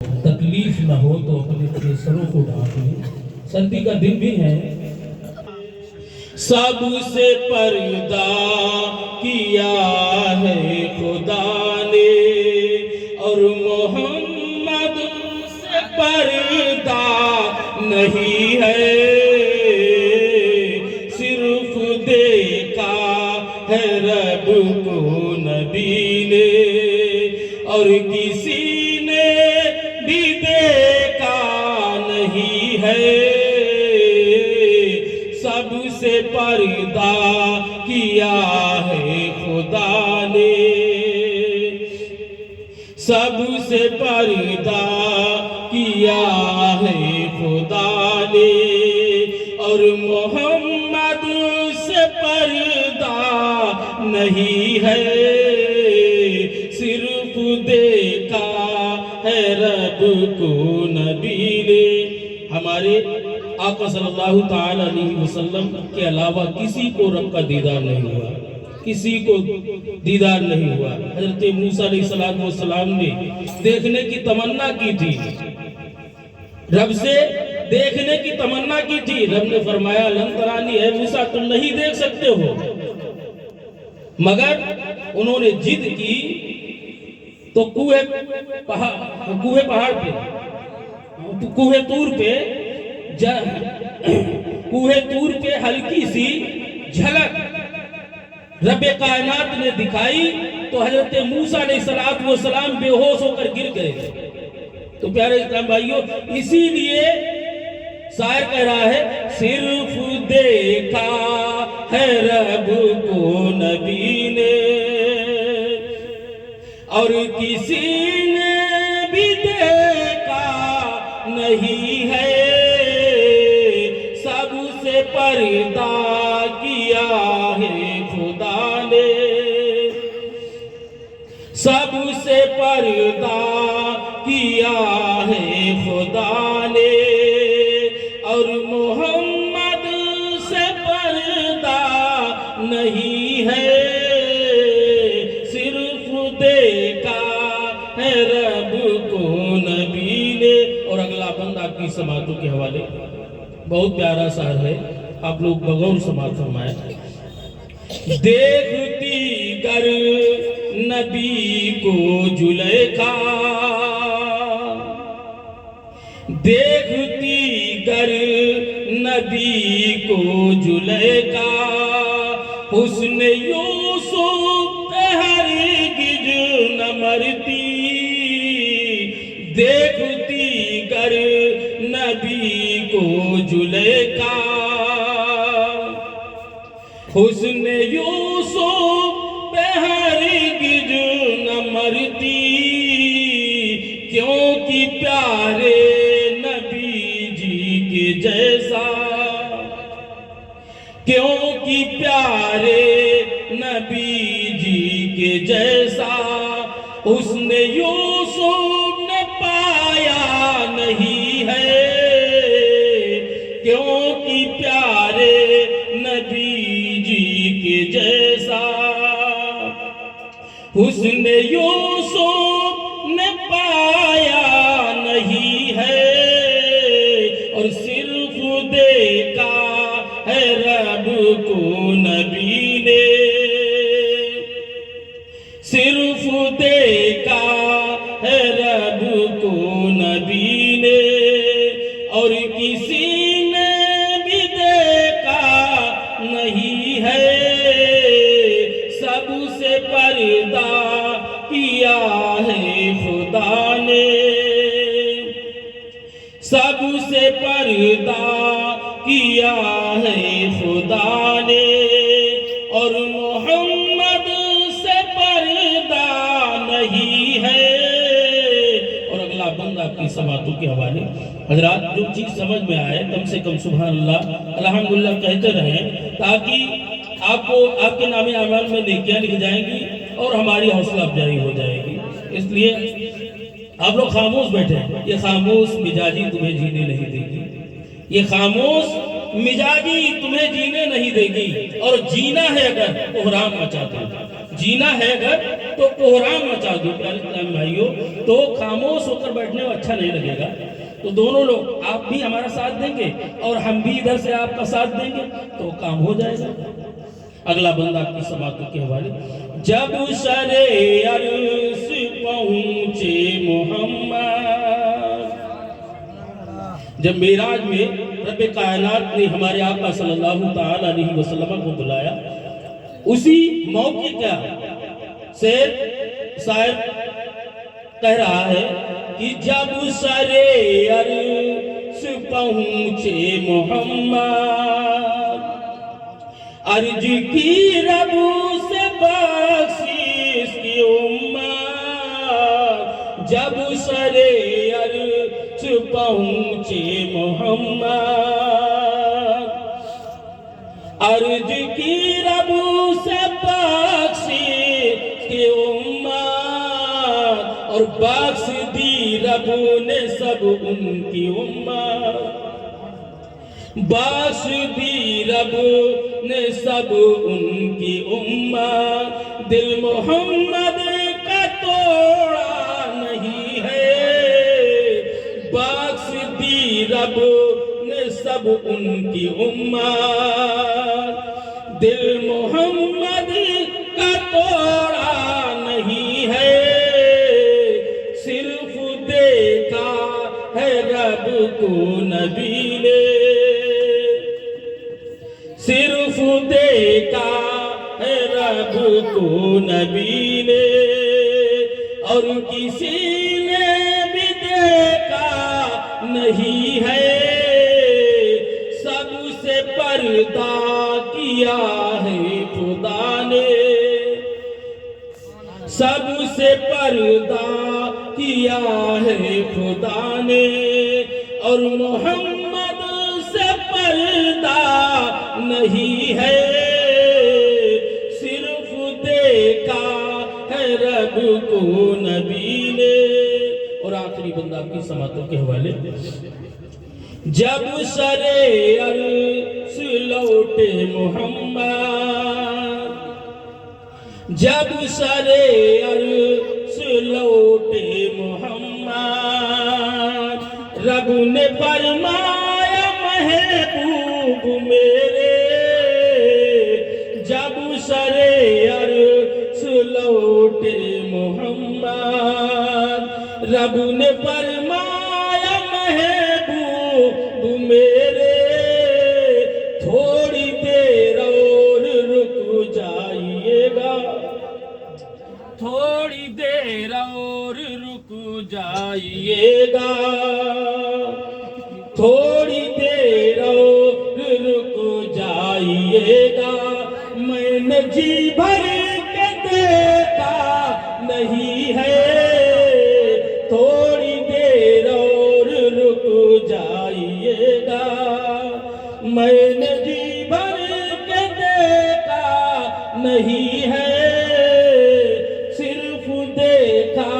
تکلیف نہ ہو تو اپنے سروں کو ڈھانپ لیں. سردی کا دن بھی ہے. سب سے پردہ کیا ہے خدا نے اور محمد سے پردہ نہیں ہے. صرف دیکھا ہے رب کو نبی نے اور کسی نے بھی دیکھا نہیں ہے. سب سے پردہ کیا ہے خدا نے. سب سے پردہ کیا ہے خدا نے اور محمد سے پردہ نہیں ہے. صرف دیکھا ہے رب کو نبی نے. ہمارے آقا صلی اللہ تعالی علیہ وسلم کے علاوہ کسی کو رب کا دیدار نہیں ہوا, کسی کو دیدار نہیں ہوا. حضرت موسیٰ علیہ السلام نے دیکھنے کی تمنا کی تھی, رب سے دیکھنے کی تمنا کی تھی. رب نے فرمایا لن ترانی, ہے موسیٰ تم نہیں دیکھ سکتے ہو. مگر انہوں نے ضد کی تو کوہ پہاڑ پہ, کوہ طور پہ ہلکی سی جھلک رب کائنات نے دکھائی تو حضرت موسیٰ علیہ السلام بے ہوش ہو کر گر گئے. تو پیارے اسلام بھائیوں, اسی لیے شاعر کہہ رہا ہے صرف دیکھا ہے رب کو نبی نے اور کسی نے بھی دیکھا نہیں ہے. سب سے پردہ کیا ہے خدا نے. سب سے پردہ کیا ہے خدا نے اور محمد سے پردہ نہیں ہے. صرف دیکھا ہے رب کو نبی نے. اور اگلا بند آپ کی سماعتوں کے حوالے, بہت پیارا شعر ہے, آپ لوگ بغور سماعت فرمائیں. دیکھتی گر نبی کو زلیخا, دیکھتی گر نبی کو زلیخا حسن یوسف ہرگز نہ مرتی. دیکھتی گر نبی کو زلیخا حسن یوسف ہرگز نہ مرتی. کیونکہ پیارے نبی جی کے جیسا, کیونکہ پیارے نبی جی کے جیسا حسن یوسف نے پایا نہیں ہے. کیونکہ پیارے نبی جی کے جیسا حسن یوسف نے پایا نہیں ہے. اور صرف دیکھا ہے رب کو نبی نے. صرف دیکھا ہے رب کو نبی نے اور کسی نے بھی دیکھا نہیں ہے. سب سے پردہ کیا ہے خدا نے. سب سے پردہ کیا ہے خدا نے اور محمد سے پردہ نہیں ہے. اور اگلا بند آپ کی سماعتوں کے حوالے. حضرات, جو چیز سمجھ میں آئے کم سے کم سبحان اللہ الحمدللہ کہتے رہیں تاکہ آپ کو آپ کے نام اعمال میں نیکیاں لکھ جائیں گی اور ہماری حوصلہ افزائی ہو جائے گی. اس لیے آپ لوگ خاموش بیٹھے. یہ خاموش مزاجی تمہیں جینے نہیں دے گی. یہ خاموش مزاجی تمہیں جینے نہیں دے گی. اور جینا ہے اگر تو حرام مچا دے گا. جینا ہے اگر تو کوہرام مچا دو پیارے اسلام بھائیوں، تو خاموش ہو کر بیٹھنے میں اچھا نہیں لگے گا. تو دونوں لوگ، آپ بھی ہمارا ساتھ دیں گے اور ہم بھی ادھر سے آپ کا ساتھ دیں گے تو کام ہو جائے گا. اگلا بندہ آپ کی سماعتوں کے حوالے. جب شرے عرش پہنچے محمد، جب معراج میں رب کائنات نے ہمارے آقا صلی اللہ تعالی علیہ وسلم کو بلایا، اسی موقع کا شاعر کہہ رہا ہے کہ جب شرے عرش پہنچے محمد، عرض کی رب سے بخشش کی امت. جب شرے عرش پہنچے محمد، عرض کی رب سے بخشش کی امت، اور بخش دی رب نے سب ان کی امت. بخش دی رب نے سب ان کی امت. دل محمد کا توڑا نہیں ہے، بخش دی رب نے سب ان کی امت. دل محمد کا توڑا نہیں ہے، صرف دیکھا ہے رب کو نبی نے، صرف دیکھا ہے رب کو نبی نے، اور کسی نے بھی دیکھا نہیں ہے. سب سے پردہ کیا ہے خدا نے، سب سے پردہ کیا ہے خدا نے، اور محمد سے پردہ نہیں ہے، صرف دیکھا ہے رب کو نبی نے. اور آخری بندہ آپ کی سماعتوں کے حوالے. جب شرے عرش لوٹے محمد، جب شرے عرش لوٹے محمد، رب نے فرمایا محبوب میرے. جب شرے عرش لوٹے محمد، رب نے فرمایا محبوب میرے، تھوڑی دیر اور رک جائیے گا، تھوڑی دیر اور رک جائیے گا، تھوڑی دیر اور رک جائیے گا. میں نے جی بھر کے دیکھا نہیں ہے، تھوڑی دیر اور رک جائیے گا. میں نے جی بھر کے دیکھا نہیں ہے، صرف دیکھا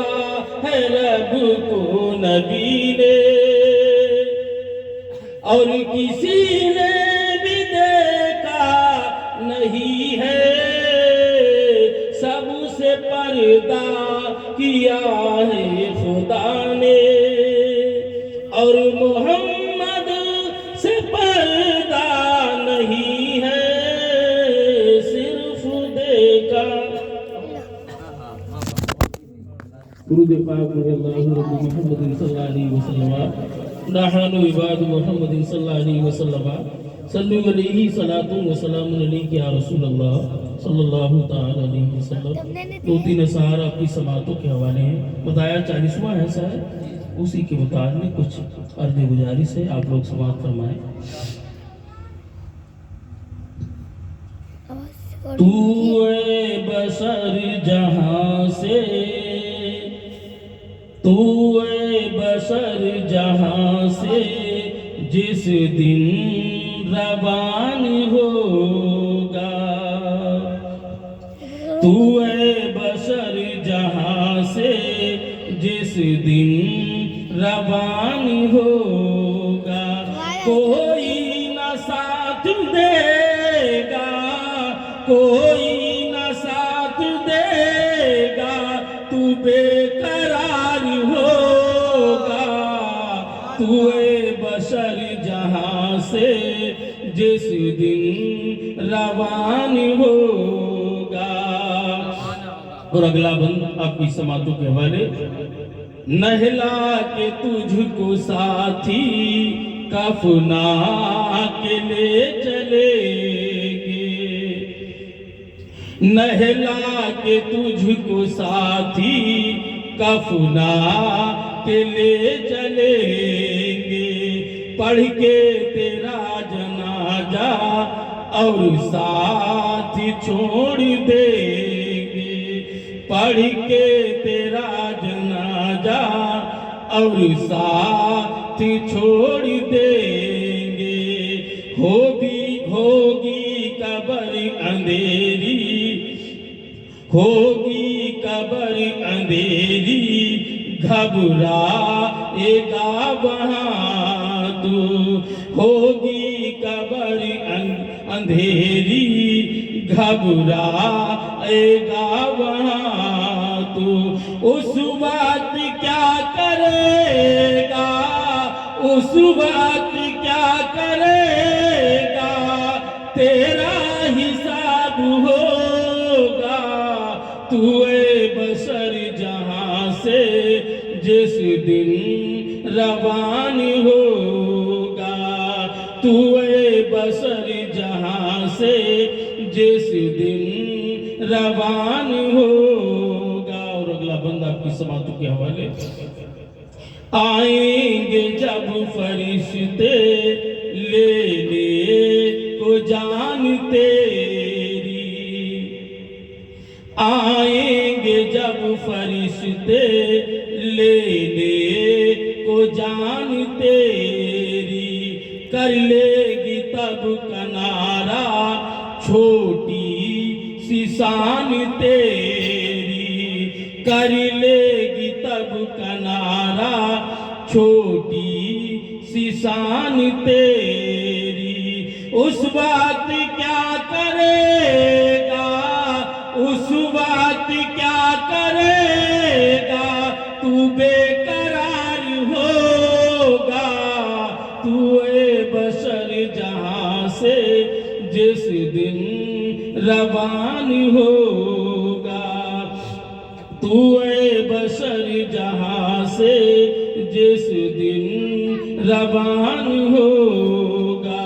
ہے رب کو نبی نے، اور کسی نے بھی دیکھا نہیں ہے. سب سے پردہ کیا ہے خدا نے، اور محمد سے پردہ نہیں ہے، صرف دیکھا. درود پاک اللہ رب محمد صلی اللہ علیہ وسلم، نحن عباد محمد صلی اللہ علیہ وسلم، صلو علیہ صلاۃ و سلام علیک یا رسول اللہ صلی اللہ تعالی علیہ وسلم. دو تین اشعار آپ کی سماعتوں کے حوالے ہیں. بتایا 40واں ہے شاید، اسی کے متعلق کچھ عرض گزارش ہے، آپ لوگ سماعت فرمائیں. تو اے بشر جہاں سے، تو اے بشر جہاں سے جس دن روان ہوگا، تو اے بشر جہاں سے جس دن روان ہوگا، کوئی نہ ساتھ دے گا، کوئی نہ ساتھ دے گا، تو اے بشر جہاں سے جس دن روان ہوگا. اور اگلا بند آپ کی سماعتوں کے حوالے. نہلا کے تجھ کو ساتھی کفنا کے لے چلے گے. نہلا کے تجھ کو ساتھی کفنا کے لے چلیں گے. پڑھ کے تیرا جنازہ اور ساتھ چھوڑ دیں گے. پڑھ کے تیرا جنازہ اور ساتھ چھوڑ دیں گے. ہوگی قبر اندھیری، ہوگی قبر اندھیری، گھبرائے گا وہاں تو. ہوگی قبر اندھیری، گھبرائے گا وہاں تو. اس وقت کیا کرے گا، اس وقت کیا کرے گا، تیرا حساب ہوگا. تو اے بشر جہاں سے جس دن روان ہوگا. تو اے بشر جہاں سے جس دن روان ہوگا. اور اگلا بند آپ کی سماعتوں کے حوالے. آئیں گے جب فرشتے لینے کو جان تیری، آئیں گے جب فرشتے لینے کو جان تیری. کر لے گی تب کنارہ چھوٹی سی شان تیری. کر لے گی تب کنارہ چھوٹی سی شان تیری. اس وقت کیا کرے گا، اس وقت کیا کرے گا، تو بے قرار ہوگا. تو اے بشر جہاں سے جس دن روان ہوگا. تو اے بشر جہاں سے جس دن روان ہوگا.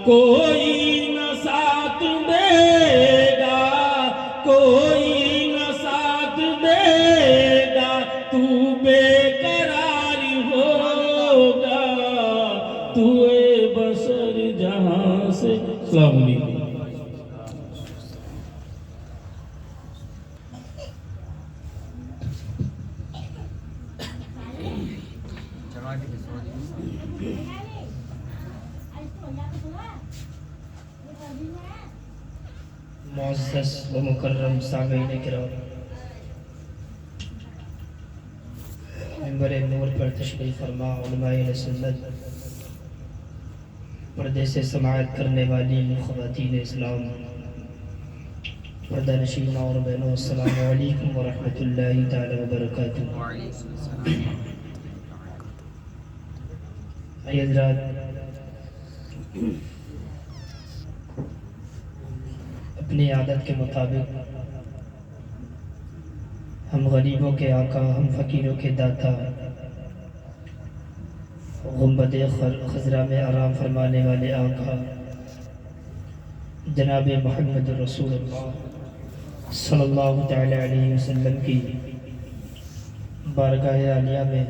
کوئی نہ ساتھ دے گا، کوئی نہ ساتھ دے گا، تو بے قرار ہوگا. تو اے بشر جہاں سے. السلام علیکم. معزز و مکرم سامعین کرام، منبر نور پر تشریف فرما علماء سنت، پردے سے سماعت کرنے والی خواتین اسلام، پردہ نشین اور بہنوں، السلام علیکم ورحمۃ اللہ تعالی وبرکاتہ. اے حضرات، اپنی عادت کے مطابق ہم غریبوں کے آقا، ہم فقیروں کے داتا، گنبد خضرا میں آرام فرمانے والے آقا جناب محمد رسول اللہ صلی اللہ تعالی علیہ وسلم کی بارگاہ عالیہ میں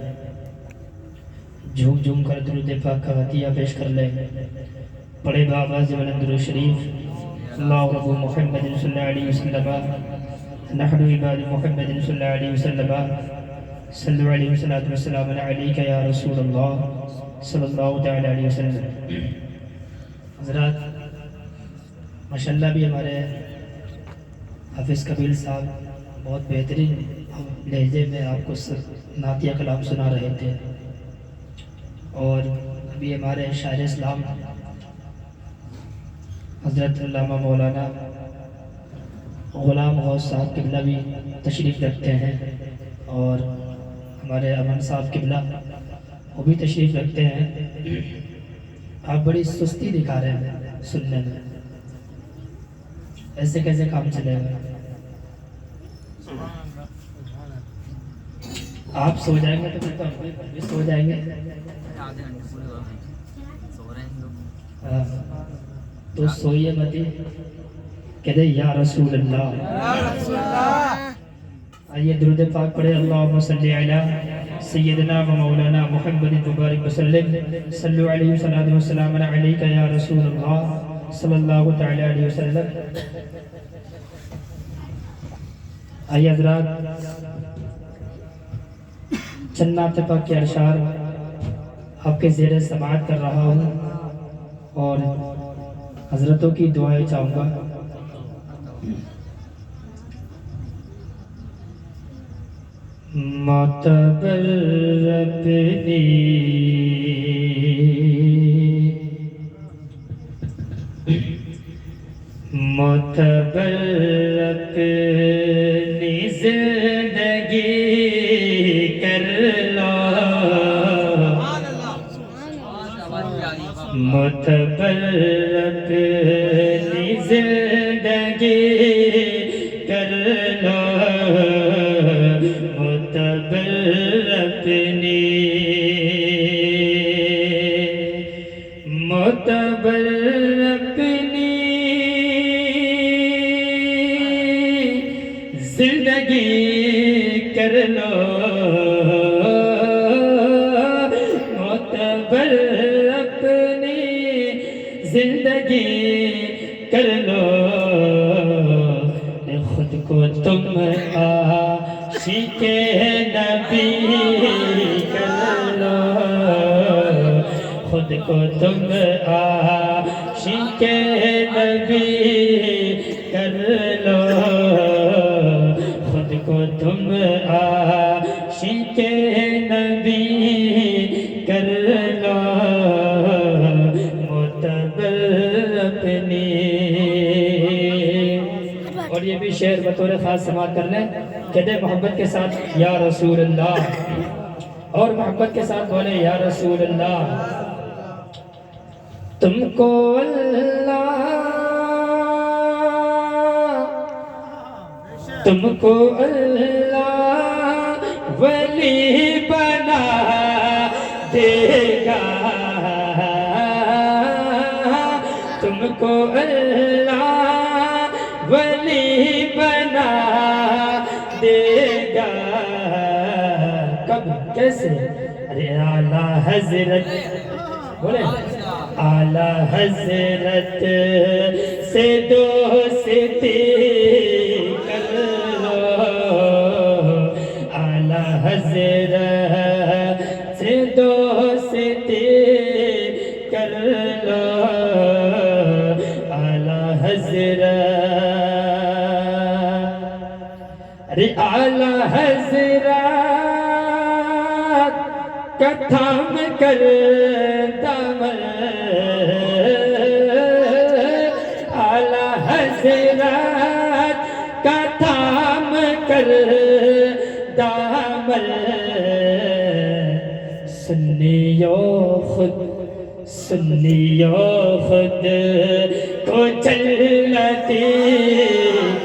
جھوم جھوم کر درود پاک کا عطیہ پیش کر لیں. پڑھے بآواز بلند درود شریف. اللہ رب محمد صلی اللہ علیہ وسلم، نحن عباد محمد صلی اللہ علیہ وسلم، صلو علیہ وسلم علیک یا رسول اللہ صلی اللہ تعالی علیہ وسلم. حضرات، ماشاءاللہ بھی ہمارے حافظ قبیل صاحب بہت بہترین لہجے میں آپ کو نعتیہ کلام سنا رہے تھے، اور ابھی ہمارے شاعر اسلام حضرت علامہ مولانا غلام غوث صاحب قبلہ بھی تشریف رکھتے ہیں، اور ہمارے امن صاحب قبلہ وہ بھی تشریف رکھتے ہیں. آپ بڑی سستی دکھا رہے ہیں سننے میں، ایسے کیسے کام چلے گا؟ آپ سو جائیں گے تو پھر تو ہم بھی سو جائیں گے. ہاں، تو سوئیے مت ہی، کہتے یا رسول اللہ. آئیے درود پاک پڑھے. اللہم صلی علی سیدنا و مولانا محمد مبارک وسلم. صلو علیہ وسلم وسلام علیکہ یا رسول اللہ صلی اللہ تعالی علیہ وسلم. آئیے حضرات، چند نعت پاک کے اشعار آپ کے زیر سماعت کر رہا ہوں اور حضرتوں کی دعائیں چاہوں گا. معتبر اپنی معتبر اپنی زندگی کر لو، معتبر اپنی زندگی کر لو، معتبر اپنی معتبر اپنی زندگی کر لو، معتبر اپنی زندگی کر لو. خود کو تم عاشق نبی کر لو، خود کو تم عاشق نبی کر لو، خود کو تم عاشق نبی کر لو، معتبر اپنی. اور یہ بھی شعر بطور خاص سماعت کر لیں. کہتے محبت کے ساتھ یا رسول اللہ، اور محبت کے ساتھ بولے یا رسول اللہ. تم کو اللہ، تم کو اللہ ولی بنا دے گا، تم کو اللہ ولی بنا دے گا. کب کیسے؟ ارے اعلیٰ حضرت، بولے اعلیٰ حضرت سے دوستی کر لو، اعلیٰ حضرت سے دوستی کر لو، اعلیٰ حضرت. ارے اعلیٰ حضرت کا تھام کر دامن، اعلیٰ حضرت کا تھام کر دامن. سنیو خود، سنیو خود کو جنتی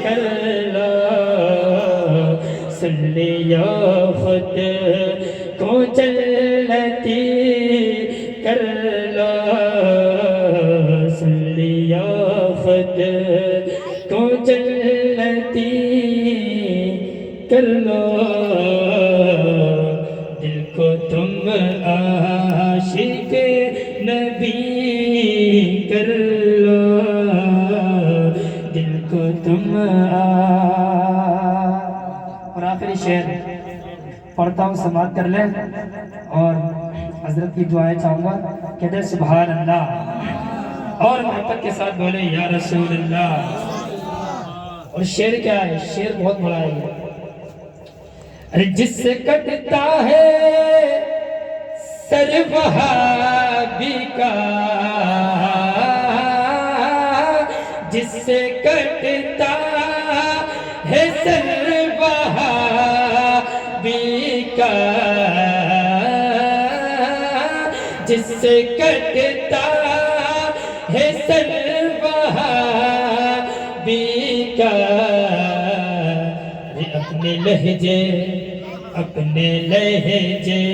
کر لو، سنیو خود کو جنتی کر لو، سنیو خود کو جنتی کر لو. دل کو تم عاشق نبی کر لو، دل کو تم اور آخری شعر پڑھتا ہوں، سماعت کر لیں اور حضرت کی دعائیں چاہوں گا. کہتے سبحان اللہ، اور محبت کے ساتھ بولے یا رسول اللہ. اور شعر کیا ہے؟ شعر بہت بڑا ہے. ارے جس سے کٹتا ہے سر وہابی کا، جس سے کٹتا ہے سر وہابی کا، جس سے کٹتا ہے سر وہابی کا، اپنے لہجے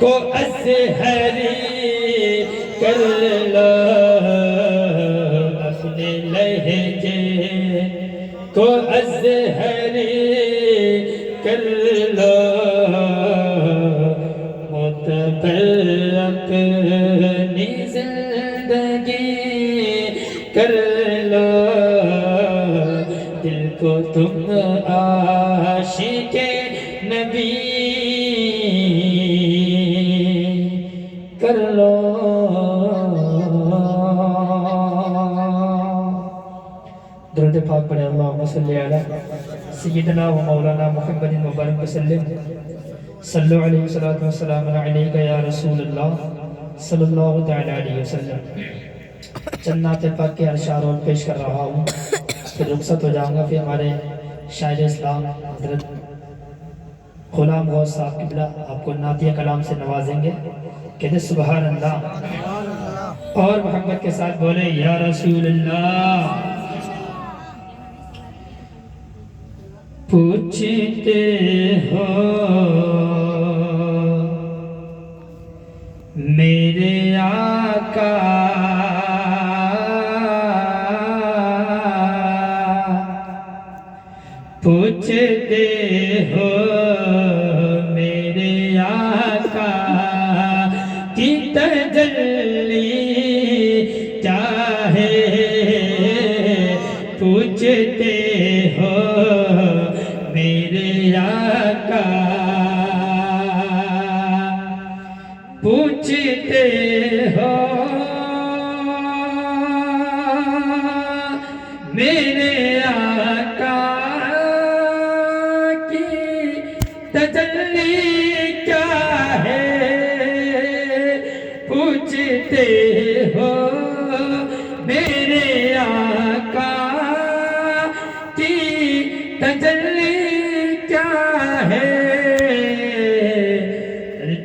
کو ازہری کر لو، اپنے لہجے کو ازہری کر لو، معتبر اپنی زندگی کر لو، دل کو تم عاشق نبی کر لو۔ درود پاک پڑھے، اللہم صلی علی سیدنا و مولانا محمد مبارک وسلم، صلو علیہ الصلوۃ والسلام علیک یا رسول اللہ صلی اللہ تعالی علیہ وسلم۔ چند نعت پاک کے اشعار اور پیش کر رہا ہوں، پھر رخصت ہو جاؤں گا، پھر ہمارے شاعر اسلام حضرت غلام غوث صاحب قبلہ آپ کو نعتیہ کلام سے نوازیں گے۔ کہتے سبحان اللہ، اور محبت کے ساتھ بولے یا رسول اللہ۔ پوچھتے ہو میرے آقا پوچھتے ہو میرے آقا کی تجلی کیا ہے، پوچھتے ہو میرے آقا، پوچھتے ہو میرے آقا کی تجلی کیا ہے، پوچھتے ہو میرے آقا کی تجلی کیا ہے،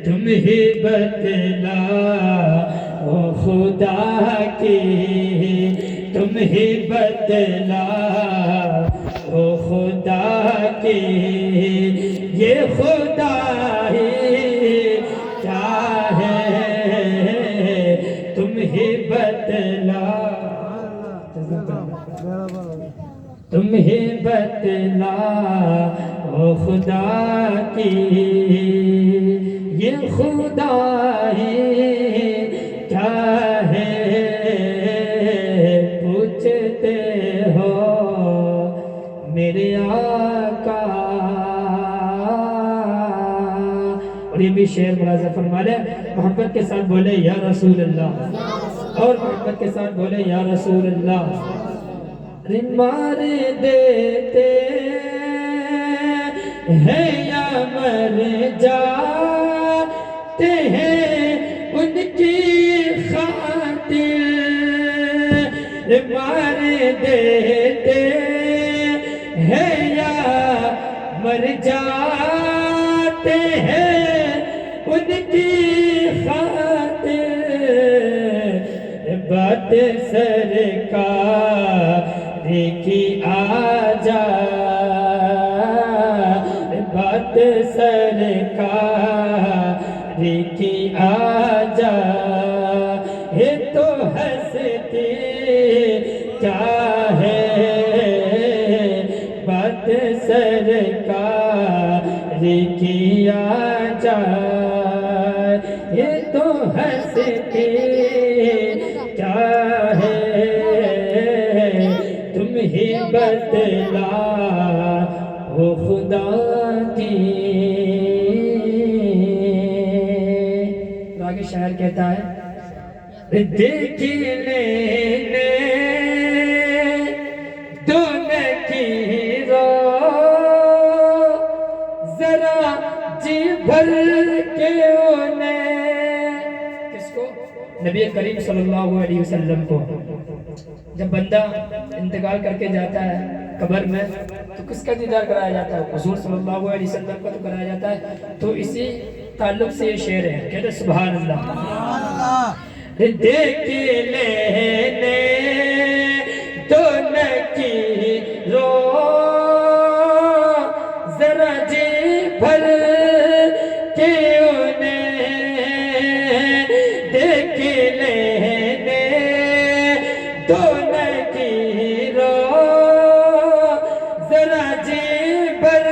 تم ہی بتلاؤ خدا کی، تم ہی بتلاؤ خدا کی، یہ خدا ہی کیا ہے، تم ہی تم ہی بتلاؤ خدا کی، یہ خدا ہی کیا ہے، پوچھتے ہو میرے آقا۔ اور یہ بھی شعر ملاحظہ فرما لے، محبت کے ساتھ بولے یا رسول اللہ، اور محبت کے ساتھ بولے یا رسول اللہ۔ مار دیتے ہیں یا مر جاتے ہیں ان کی خاطر، مار دیتے ہیں یا مر جاتے ہیں ان کی خاطر، بات سرکار کی آ جا، بات سرکار کی آ جا، یہ تو ہستی کیا ہے، بات سرکار کی آ جا، یہ تو ہستی کیا ہے، تم ہی بتلاؤ خدا کی۔ آگے شاعر کہتا ہے دیکھ لینے دو نکیرو ذرا جی بھر کے انہیں، کس کو؟ نبی کریم صلی اللہ علیہ وسلم کو۔ جب بندہ انتقال کر کے جاتا ہے قبر میں تو کس کا دیدار کرایا جاتا ہے؟ حضور صلی اللہ علیہ وسلم کا تو کرایا جاتا ہے۔ تو اسی تعلق سے یہ شعر ہے، کہتے سبحان اللہ۔ دیکھ لینے تو نکیرو ذرا جی بھر کے انہیں، دیکھ لینے تو نکیرو ذرا جی بھر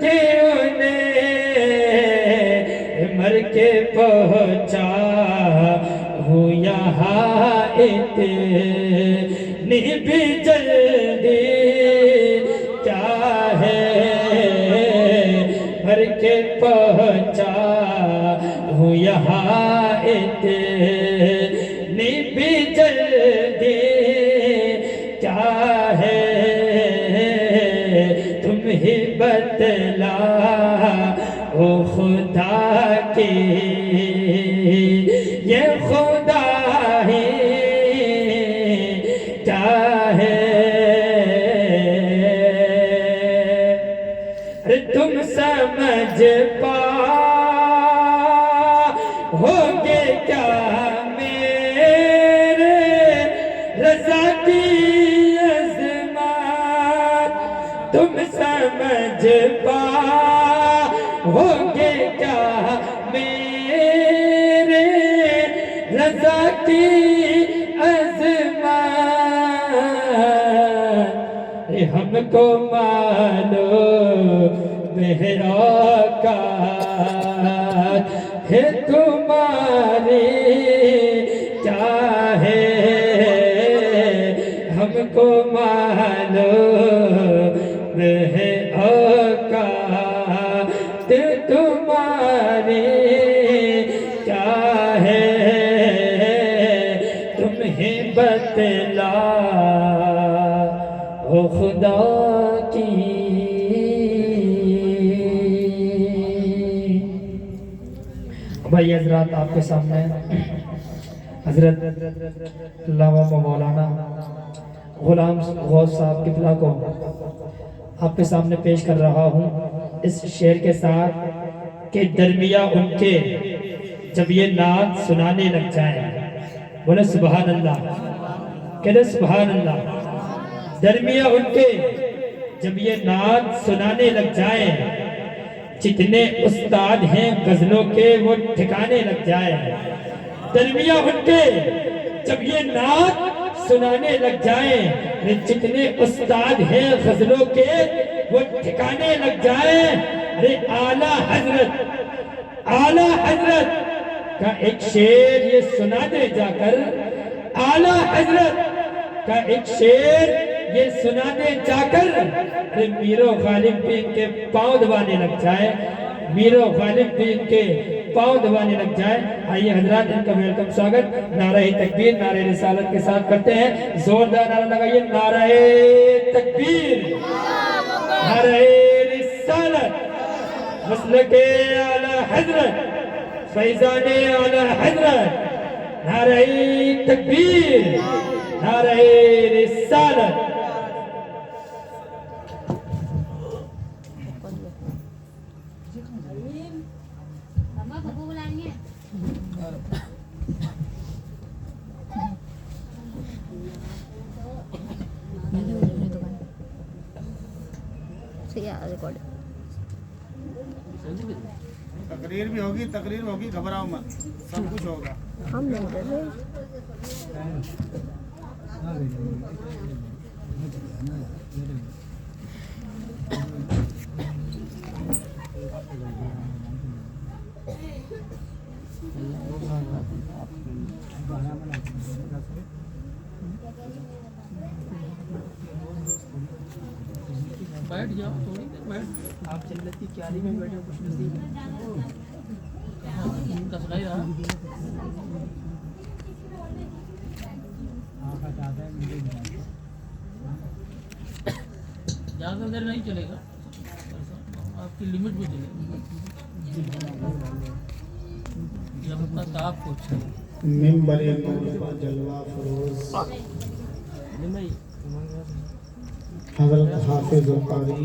کے انہیں، مر کے پہنچا ہوں یہاں اتنی بھی جلدی کیا ہے، مر کے پہنچا ہوں یہاں اتنی بھی جلدی کیا ہے، تم ہی بتلا او خدا کی یہ خدا ہی کیا ہے، تم سمجھ ہوگے کیا میرے رضا کی عظمت، تم سمجھ ہوگے کیا میرے رضا کی عظمت، ہم کو معلوم ہے اوقات ہے تمہاری کیا ہے، ہم کو معلوم ہے اوقات تمہاری کیا ہے، تمہیں بتلا او خدا کی۔ بھائی حضرات، آپ کے سامنے حضرت علامہ مولانا غلام غوث صاحب قبلہ کو آپ کے سامنے پیش کر رہا ہوں اس شعر کے ساتھ کہ درمیاں ان کے جب یہ نعت سنانے لگ جائیں، بولے سبحان اللہ، کہتے سبحان اللہ، درمیاں ان کے جب یہ نعت سنانے لگ جائیں، جتنے استاد ہیں غزلوں کے وہ ٹھکانے لگ جائیں، درمیاں ان کے جب یہ نعت سنانے لگ جائیں، جتنے استاد ہیں غزلوں کے وہ ٹھکانے لگ جائیں، اعلیٰ حضرت کا ایک شعر یہ سنا دے جا کر، اعلیٰ حضرت کا ایک شعر یہ سنا دے جا کر، میر و غالب بھی ان کے پاؤں دبانے لگ جائے، میر و غالب بھی ان کے پاؤں دبانے لگ جائے۔ آئیے حضرات، ان کا ویلکم سواگت نعرہ تکبیر نعرہ رسالت کے ساتھ کرتے ہیں، زوردار نعرہ لگائیے، نعرہ تکبیر، نعرہ رسالت، مسلک اعلیٰ حضرت، فیضان اعلیٰ حضرت، نعرہ تکبیر، نعرہ رسالت۔ تقریر بھی ہوگی گھبراؤ مت، سب کچھ ہوگا۔ ہم نہیں کر رہے۔ بیٹھ جاؤ تھوڑی دیر بیٹھ، آپ جنت کی کیاری میں بیٹھے کچھ نصیب تصغیر ہاں زیادہ دیر نہیں چلے گا، آپ کی لمٹ میں چلے گا، جب تک آپ کچھ ممبر نور پر جلوہ فروز حضرت حافظ و قاری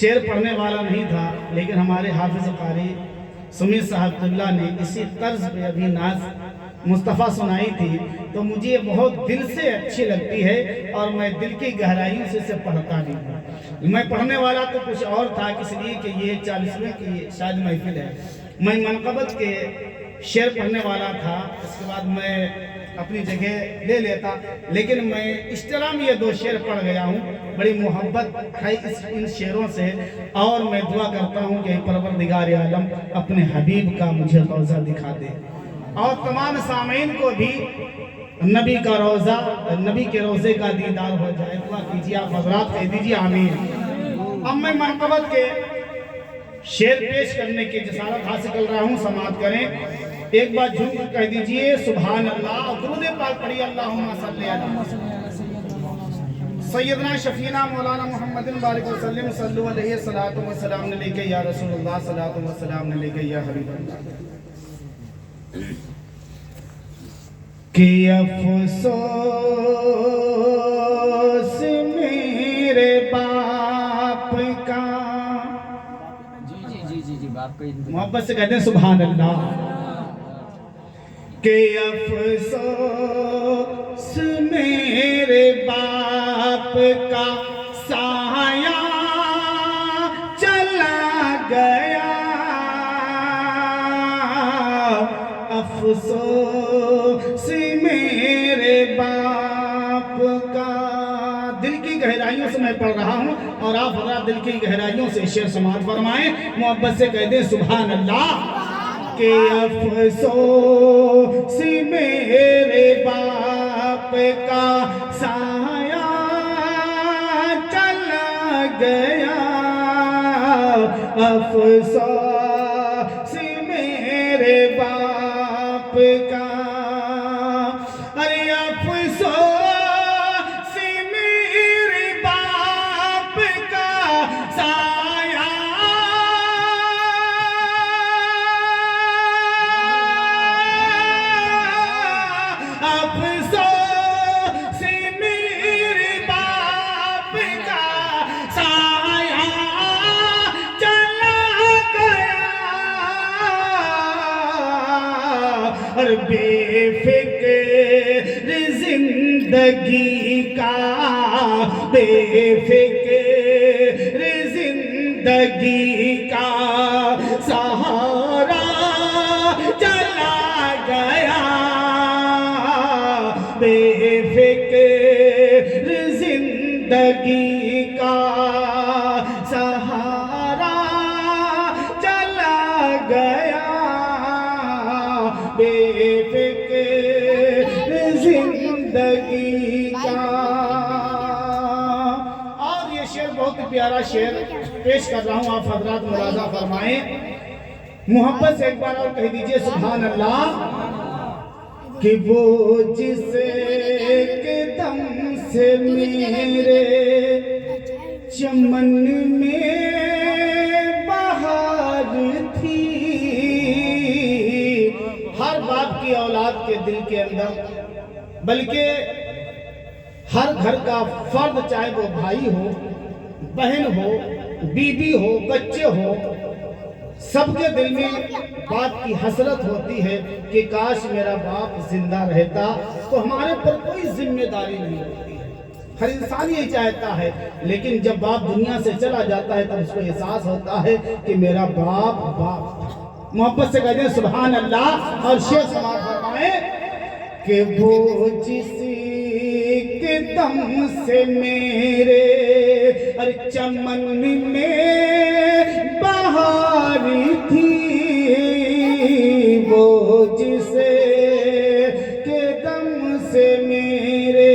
شعر پڑھنے والا نہیں تھا، لیکن ہمارے حافظ قاری سمیت صاحب اللہ نے اسی طرز پہ ابھی ناز مصطفیٰ سنائی تھی، تو مجھے بہت دل سے اچھی لگتی ہے اور میں دل کی گہرائیوں سے اسے پڑھتا بھی ہوں۔ میں پڑھنے والا تو کچھ اور تھا، اس لیے کہ یہ 40ویں کی شاید محفل ہے، میں منقبت کے شعر پڑھنے والا تھا، اس کے بعد میں اپنی جگہ لے لیتا، لیکن میں اشترا میں یہ 2 شعر پڑھ گیا ہوں۔ بڑی محبت ہے ان شعروں سے، اور میں دعا کرتا ہوں کہ پروردگار عالم اپنے حبیب کا مجھے روضہ دکھا دے، اور تمام سامعین کو بھی نبی کا روضہ، نبی کے روضے کا دیدار ہو جائے۔ دعا کیجیے، آپ حضرات کہہ دیجیے آمین۔ اب میں منقبت کے شعر پیش کرنے کی جسارت حاصل کر رہا ہوں، سماعت کریں۔ ایک بار جھوم کر کہہ دیجئے سبحان اللہ، اور درود پاک پڑھیے اللہم صلی علی سیدنا شفینا مولانا محمد بارک وسلم، صلو علیہ صلاۃ و سلام علیکہ یا رسول اللہ، صلاۃ و سلام علیکہ یا حبیب اللہ۔ کہ افسوس میرے باپ کا، محبت سے کہتے ہیں سبحان اللہ، کہ افسوس میرے باپ کا سایہ چلا گیا، افسوس میرے باپ کا۔ دل کی گہرائیوں سے میں پڑھ رہا ہوں، اور آپ حضرات دل کی گہرائیوں سے شعر سماعت فرمائیں، محبت سے کہہ دیں سبحان اللہ۔ کہ افسوس میرے باپ کا سایہ چلا گیا، افسوس میرے باپ کا، ارے افسوس میرے باپ کا سایہ افسوس میرے باپ کا سایہ چلا گیا، اور بے فکر زندگی کا، بے فکر زندگی کا سہارا چلا گیا، بے فکر زندگی کا سہارا چلا گیا، بے فکر زندگی کا۔ اور یہ شعر بہت پیارا شعر پیش کر رہا ہوں، آپ حضرات ملاحظہ فرمائیں، محبت سے ایک بار اور کہہ دیجئے سبحان اللہ۔ کہ وہ جس ایک دم سے میرے چمن میں بہار تھی، ہر باپ کی اولاد کے دل کے اندر، بلکہ ہر گھر کا فرد، چاہے وہ بھائی ہو، بہن ہو، بیوی ہو، بچے ہو، سب کے دل میں باپ کی حسرت ہوتی ہے کہ کاش میرا باپ زندہ رہتا، تو ہمارے پر کوئی ذمہ داری نہیں ہوتی ہے، ہر انسان یہ چاہتا ہے، لیکن جب باپ دنیا سے چلا جاتا ہے تب اس کو احساس ہوتا ہے کہ میرا باپ محبت سے کہتے ہیں سبحان اللہ، اور شعر سماعت فرمائیں کہ وہ جس کے دم سے میرے چمن میں بہار تھی، وہ جس کے دم سے میرے،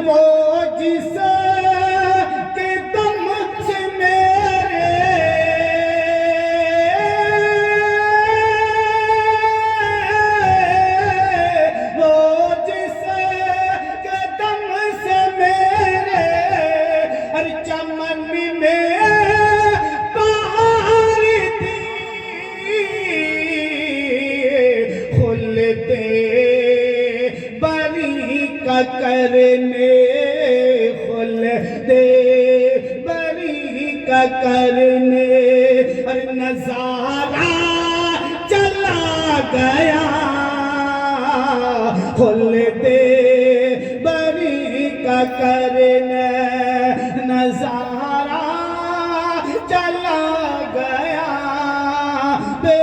وہ جس کے دم سے میرے چمن میں دے بری کا کرنے اور نظارہ چلا گیا کھل دے بری کا کرنے نظارہ چلا گیا بے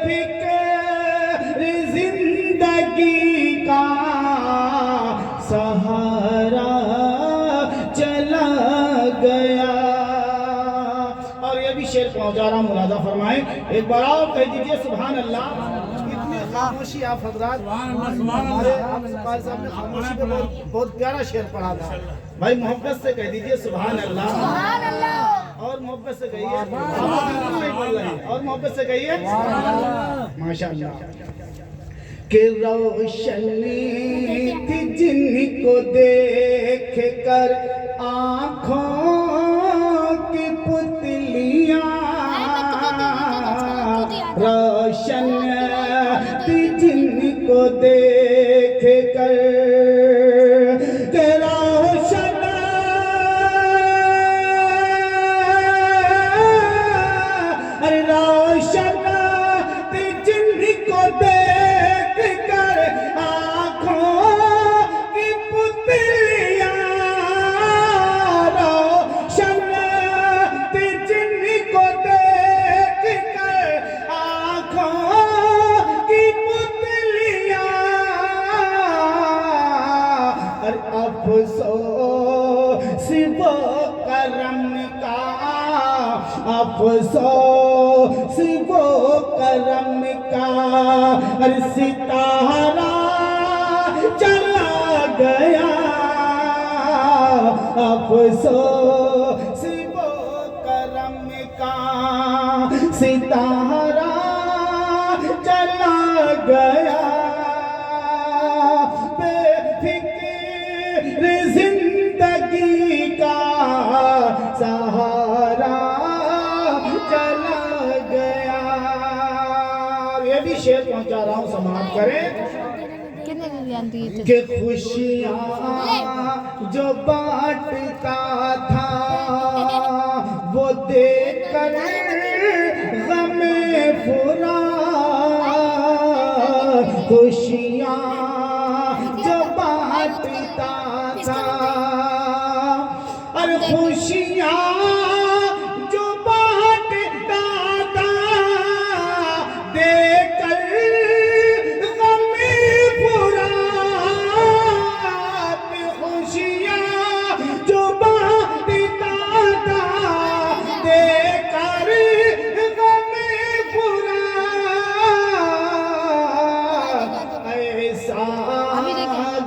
فکر زندگی کا سہارا چلا گیا. اور یہ بھی شعر پہنچا رہا ہوں، ملاحظہ فرمائیں. ایک بار آپ کہہ دیجئے سبحان اللہ. اتنی خاموشی آپ حضرات، ہمارے قاری صاحب نے خاموشی پہ بہت پیارا شعر پڑھا تھا. بھائی محبت سے کہہ دیجئے سبحان اللہ. اور محبت سے کہیے، اور محبت سے کہیے ماشاءاللہ. کہ روشنی تھی جن کو دیکھ کر آنکھوں کی پتلیاں، روشن تھی جن کو دیکھ کر کہ روشن روشن تھی جن کو دیکھ کر آنکھوں کی پتلیاں، روشن تھی جن کو دیکھ کر آنکھوں کی پتلیاں. اور افسوس وہ کرم کا، افسوس وہ کرم کا ہر ستارہ چلا گیا. افسوس وہ کرم کا ستارہ چلا گیا. بے فکر زندگی کا سہارا چلا گیا. یہ بھی شعر پہنچا رہا ہوں، سماعت کریں. کہ خوشیاں جو بانٹتا تھا وہ دے کر غم فرات، خوشیاں جو بانٹتا تھا اور خوشیاں جو بانٹتا تھا دے کر غم فرات، خوشیاں جو بانٹتا تھا دے کر غم فرات. ایسا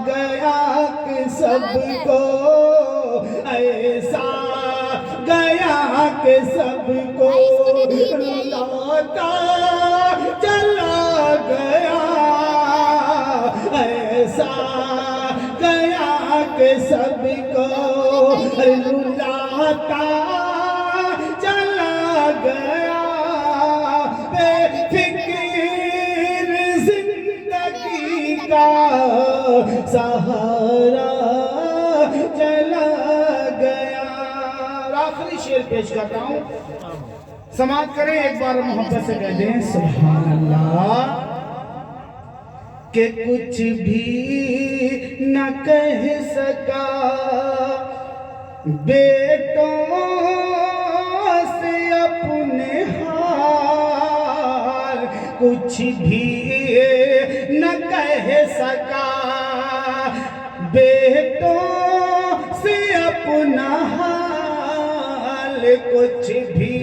گیا کہ سب کو، ایسا گیا کہ سب کو رلاتا چلا گیا. ایسا گیا کہ سب کو رلاتا چلا گیا. بے فکر زندگی کا سہارا چلا گیا. آخری شعر پیش کرتا ہوں، سماعت کریں. ایک بار محبت سے کہہ دیں سبحان اللہ. کہ کچھ بھی نہ کہہ سکا بیٹوں سے اپنے حال، کچھ بھی نہ کہہ سکا بیٹوں سے اپنا حال، کچھ بھی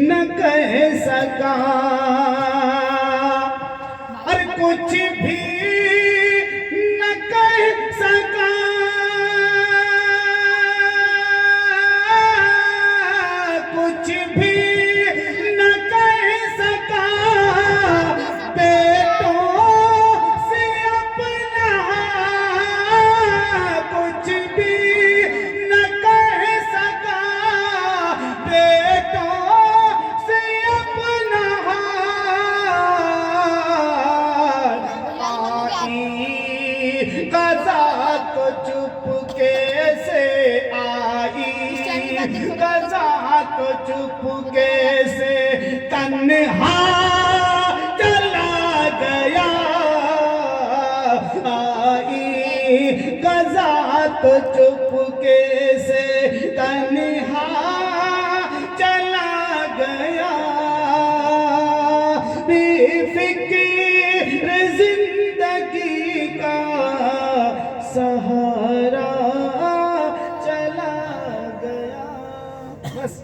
نہ کہہ سکا اور کچھ بھی نہ کہہ سکا. کچھ بھی نہ کہہ سکا بیٹوں سے اپنا، کچھ بھی نہ کہہ سکا بیٹوں سے اپنا. چپکے سے تنہا چلا گیا آئی قضا تو چپکے سے تنہا چلا گیا بے فکر زندگی کا سہارا چلا گیا. بس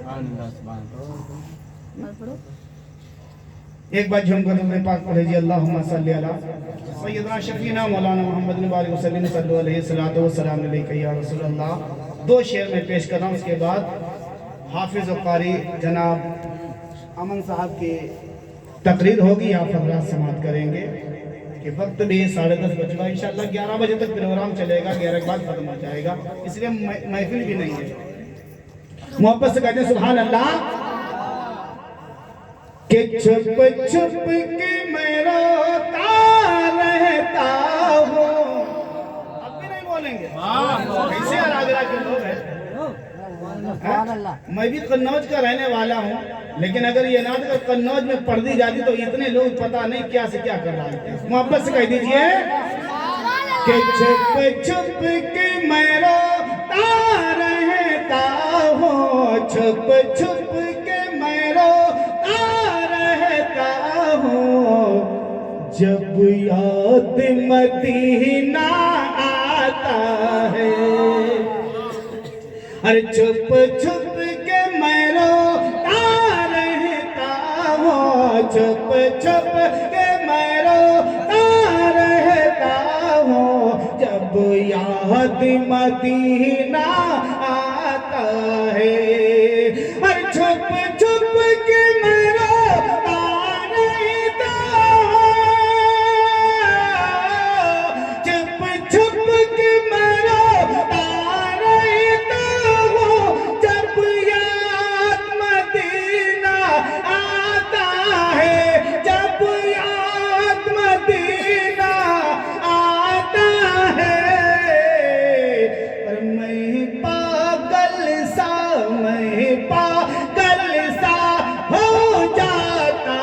ایک بار جھوم کر درود پاک پڑھے جی. اللہم صلی علی سیدنا شفینا مولانا محمد وآلہ وسلم صلی علیہ الصلوۃ والسلام علیک یا رسول اللہ. دو شعر میں پیش کر رہا ہوں. اس کے بعد حافظ و قاری جناب امن صاحب کی تقریر ہوگی. آپ حضرات سماعت کریں گے کہ وقت بھی 10:30 بج گا. انشاءاللہ 11 بجے تک پروگرام چلے گا. 11 کے بعد ختم ہو جائے گا. اس لیے محفل بھی نہیں ہے. محبت سے کہتے ہیں سبحان اللہ. کہ چھپ چھپ کے میں روتا رہتا ہوں. اب بھی نہیں بولیں گے. کیسے آگرہ کے لوگ ہیں. میں بھی قنوج کا رہنے والا ہوں, لیکن اگر یہ نعت اگر قنوج میں پڑھ دی جاتی تو اتنے لوگ پتہ نہیں کیا سے کیا کر رہا ہے. محبت سے کہہ دیجئے کہ چھپ چھپ کے میں روتا رہتا ہوں. چھپ چھپ کے میں روتا رہتا ہوں. جب یاد مدینہ آتا ہے. ارے چھپ چھپ کے میں روتا رہتا ہوں. چھپ چھپ کے میں روتا رہتا ہوں. جب یاد مدینہ آتا ہے. ارے چھپ چھپ کے میں روتا رہتا ہوں. چھپ چھپ کے میں روتا رہتا ہوں. جب یاد مدینہ آتا ہے. جب یاد مدینہ آتا ہے. اور میں پاگل سا ہو جاتا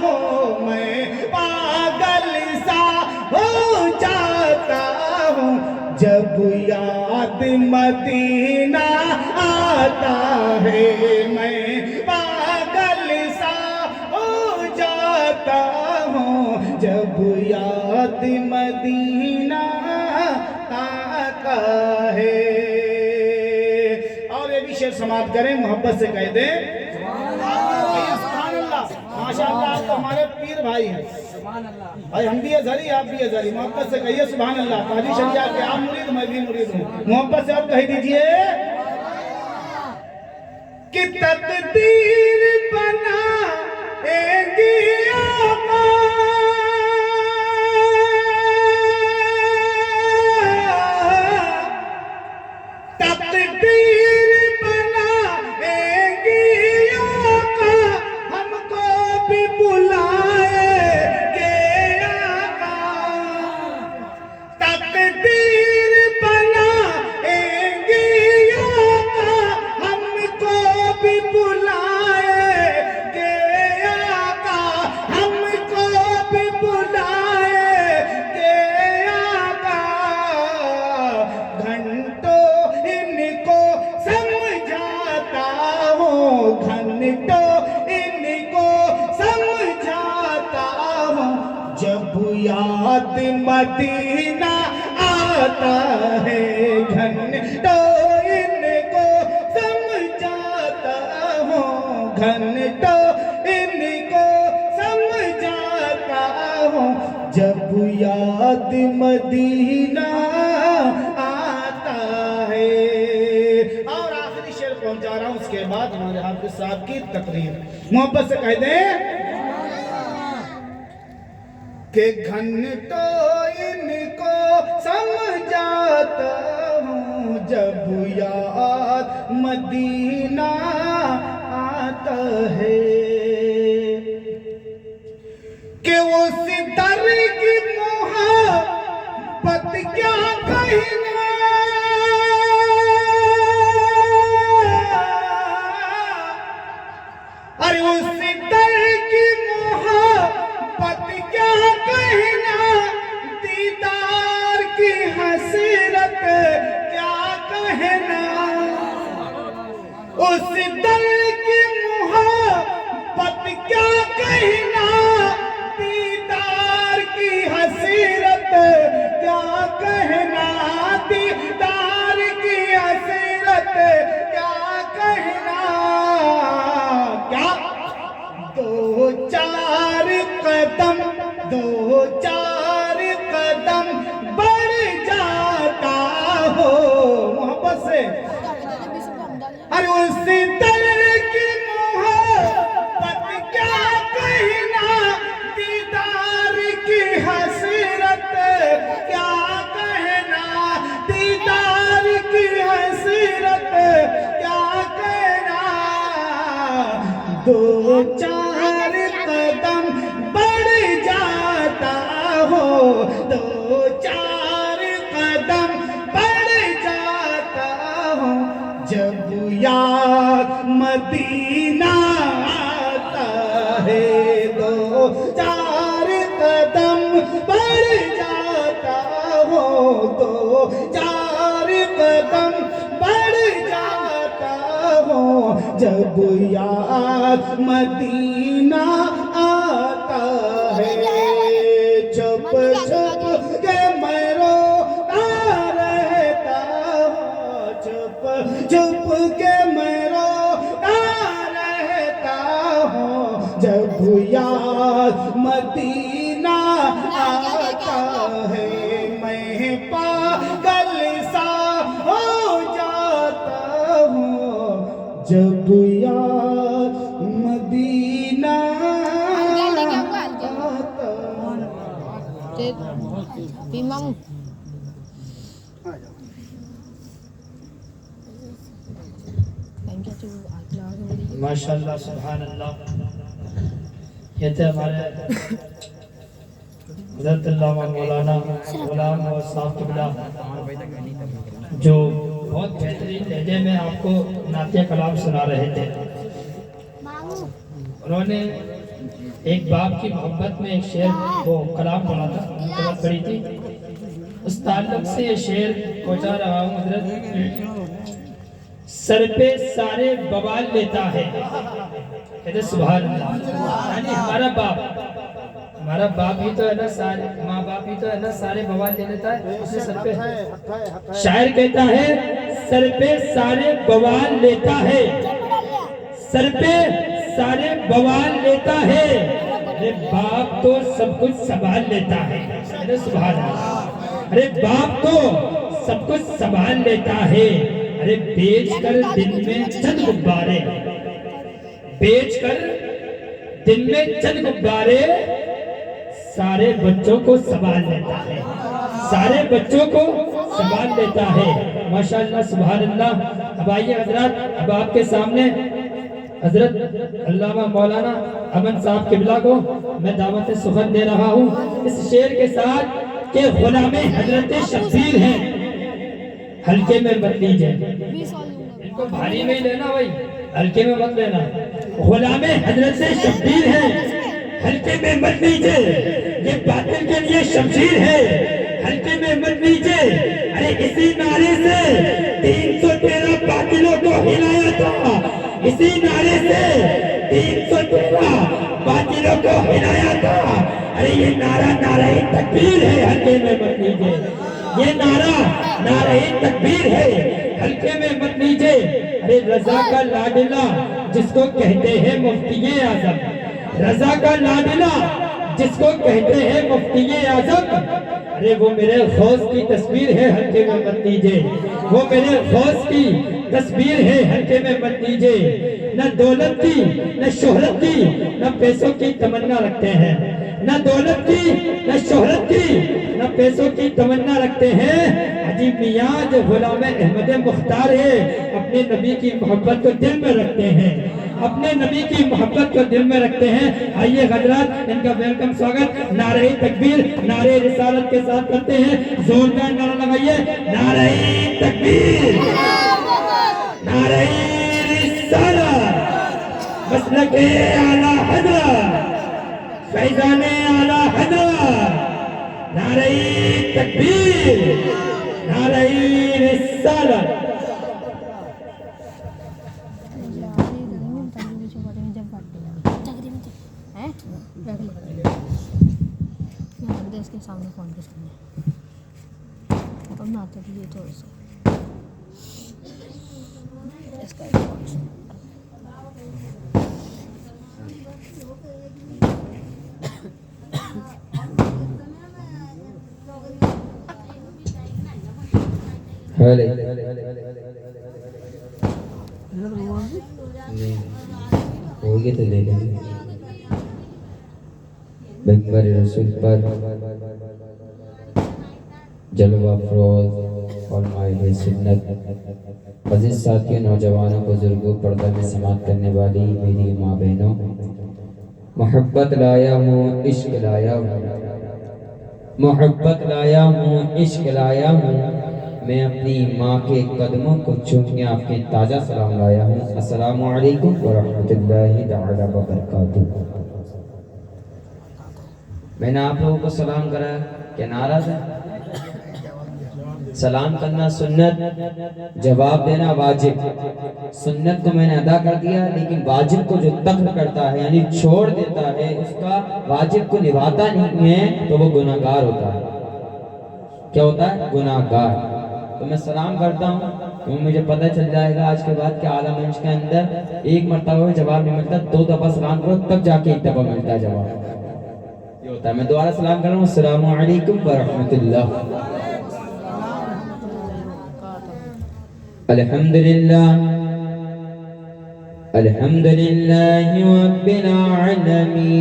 ہوں. میں پاگل سا ہو جاتا ہوں. جب یاد مدینہ آتا ہے. میں پاگل سا ہو جاتا ہوں. جب یاد مدینہ آتا ہے. اور یہ بھی شعر سماعت کریں. محبت سے کہہ دیں سبحان اللہ. ماشاءاللہ آپ تو ہمارے پیر بھائی ہیں. بھائی ہم بھی ازہری آپ بھی ازہری. محبت سے کہیے سبحان اللہ. قاضی شریعہ کے آپ مرید میں بھی مرید ہوں. محبت سے آپ کہہ دیجئے کہ تقدیر بنائیں گی آقا. تقدیر بنائیں گی آقا. ہم کو بھی بلائیں گے آقا. تقدیر بنائیں گی آقا. ہم کو بھی بلائیں گے آقا. ہم کو بھی بلائیں گے آقا. گھنٹوں ان کو سمجھاتا ہوں. گھنٹوں ان کو سمجھاتا ہوں. جب یاد مدینہ آتا ہے. گھنٹوں ان کو سمجھاتا ہوں. گھنٹوں ان کو سمجھاتا ہوں. جب یاد مدینہ آتا ہے. اور آخری شعر پہنچا رہا ہوں. اس کے بعد ہمارے حافظ صاحب کی تقریر. محبت سے کہہ دیں کہ گھنٹوں ان کو سمجھاتا ہوں. جب یاد مدینہ آتا ہے. کہ اس در کی محبت کیا کہنا. اس دل کی محبت کیا کہنا، دیدار کی حسرت کیا کہنا، دیدار کی حسرت کیا کہنا، کیا دو چار قدم بڑھ جاتا ہو محبت سے، ارے اس دل کی محبت کیا کہنا، دیدار کی حسرت کیا کہنا، دیدار کی حسرت کیا کہنا، دو چار قدم بڑھ جاتا ہو، دو چار قدم بڑھ جاتا ہو، جب یاد مدینہ آتا ہے، دو چار قدم بڑھ جاتا ہو، دو چار قدم بڑھ جاتا ہو، جب یاد مدینہ آتا ہے، چھپ چھپ کے میں روتا رہتا ہوں، چھپ چھپ کے میں روتا رہتا ہوں، جب یاد مدینہ آتا ہے، میں پاگل سا ہو جاتا ہوں، جب یاد مدینہ آتا ہے۔ Bimang. ماشاءاللہ سبحان اللہ، یہ تھے ہمارے حضرت علامہ مولانا غلام محمد صاحب قبلہ، جو بہت بہترین لہجے میں آپ کو نعتیہ کلام سنا رہے تھے۔ انہوں نے ایک باپ کی محبت میں ایک شعر کو کلام پڑھا تھا، بہت بڑی تھی، اس تعلق سے یہ شعر پہنچا رہا ہوں۔ حضرت سر پہ سارے بوال لیتا ہے، کہتے سبحان اللہ، یعنی ہمارا باپ ہی تو ہے نا، سارے ماں باپ ہی تو ہے نا، سارے بوال لے لیتا ہے اس نے سر پہ۔ شاعر کہتا ہے سر پہ سارے بوال لیتا ہے، سر پہ سارے بوال لیتا ہے، ارے باپ تو سب کچھ سنبھال لیتا ہے، کہتے سبحان اللہ، ارے باپ تو سب کچھ سنبھال لیتا ہے، ارے بیچ کر دن میں چند غبارے، بیچ کر دن میں چند غبارے، سارے بچوں کو سنبھال لیتا ہے، سارے بچوں کو سنبھال لیتا ہے۔ ماشاءاللہ سبحان اللہ۔ اب آئیے حضرات، اب آپ کے سامنے حضرت علامہ مولانا امن صاحب قبلہ کو میں دعوت سخن دے رہا ہوں اس شعر کے ساتھ کہ غلام حضرت شبیر ہیں، ہلکے میں مت لیجئے، ان کو بھاری میں ہی لینا بھائی، ہلکے میں مت لینا، غلام حضرت شبیر ہیں، ہلکے میں مت لیجئے، یہ باطل کے لیے شمشیر ہے، ہلکے میں مت لیجئے، ارے اسی نعرے سے 313 باطلوں کو ہلایا تھا، اسی نعرے سے 313 باطلوں کو ہلایا تھا، ارے یہ نعرہ نعرہ تکبیر ہے، ہلکے میں مت لیجئے، یہ نعرہ نعرہ تکبیر ہے، ہلکے میں مت لیجئے، ارے رضا کا لاڈلا جس کو کہتے ہیں مفتی اعظم، رضا کا لاڈلا جس کو کہتے ہیں مفتی اعظم، ارے وہ میرے غوث کی تصویر ہے، ہلکے میں مت لیجئے، وہ میرے غوث کی تصویر ہے، ہلکے میں مت لیجئے، نہ دولت کی نہ شہرت کی نہ پیسوں کی تمنا رکھتے ہیں، نہ دولت کی نہ شہرت کی نہ پیسوں کی تمنا رکھتے ہیں، عجیب میاں جو غلام احمد مختار ہے اپنے نبی کی محبت کو دل میں رکھتے ہیں، اپنے نبی کی محبت کو دل میں رکھتے ہیں۔ آئیے حضرات ان کا ویلکم سواگت نعرہ تکبیر نعرہ رسالت کے ساتھ کرتے ہیں، زوردار نعرہ لگائیے، نعرہ تکبیر نعرہ رسالت، مسلک اعلیٰ حضرت فیضان اعلیٰ حضرت، نعرہ تکبیر نعرہ رسالت۔ اس کے سامنے فون کے سامنے اب نہ آتا یہ تھوڑا سا اس کا ہوگی تو لے لیں گے پیغمبر رسول پر جلوہ افروز اور مائل سنت عزیز ساتھیوں، نوجوانوں، بزرگوں، پردہ میں سماعت کرنے والی میری ماں بہنوں، محبت لایا ہوں، عشق لایا ہوں، محبت لایا ہوں، عشق لایا ہوں، میں اپنی ماں کے قدموں کو چوم کے آپ کے تازہ سلام لایا ہوں۔ السلام علیکم ورحمۃ اللہ تعالی وبرکاتہ۔ میں نے آپ لوگوں کو سلام کرا، کیا ناراض ہے؟ سلام کرنا سنت، جواب دینا واجب۔ سنت کو میں نے ادا کر دیا، لیکن واجب کو جو ترک کرتا ہے یعنی چھوڑ دیتا ہے، اس کا واجب کو نبھاتا نہیں ہے تو وہ گناہگار ہوتا ہے۔ کیا ہوتا ہے؟ گناہگار۔ تو میں سلام کرتا ہوں کیونکہ مجھے پتہ چل جائے گا آج کے بعد کہ اعلیٰ منچ کے اندر ایک مرتبہ جواب نہیں ملتا، 2 دفعہ سلام کرو تب جا کے 1 دفعہ ملتا ہے جواب۔ یہ ہوتا ہے۔ میں دوبارہ سلام کر رہا ہوں، السلام علیکم ورحمۃ اللہ۔ الحمدللہ الحمدللہ رب العالمین،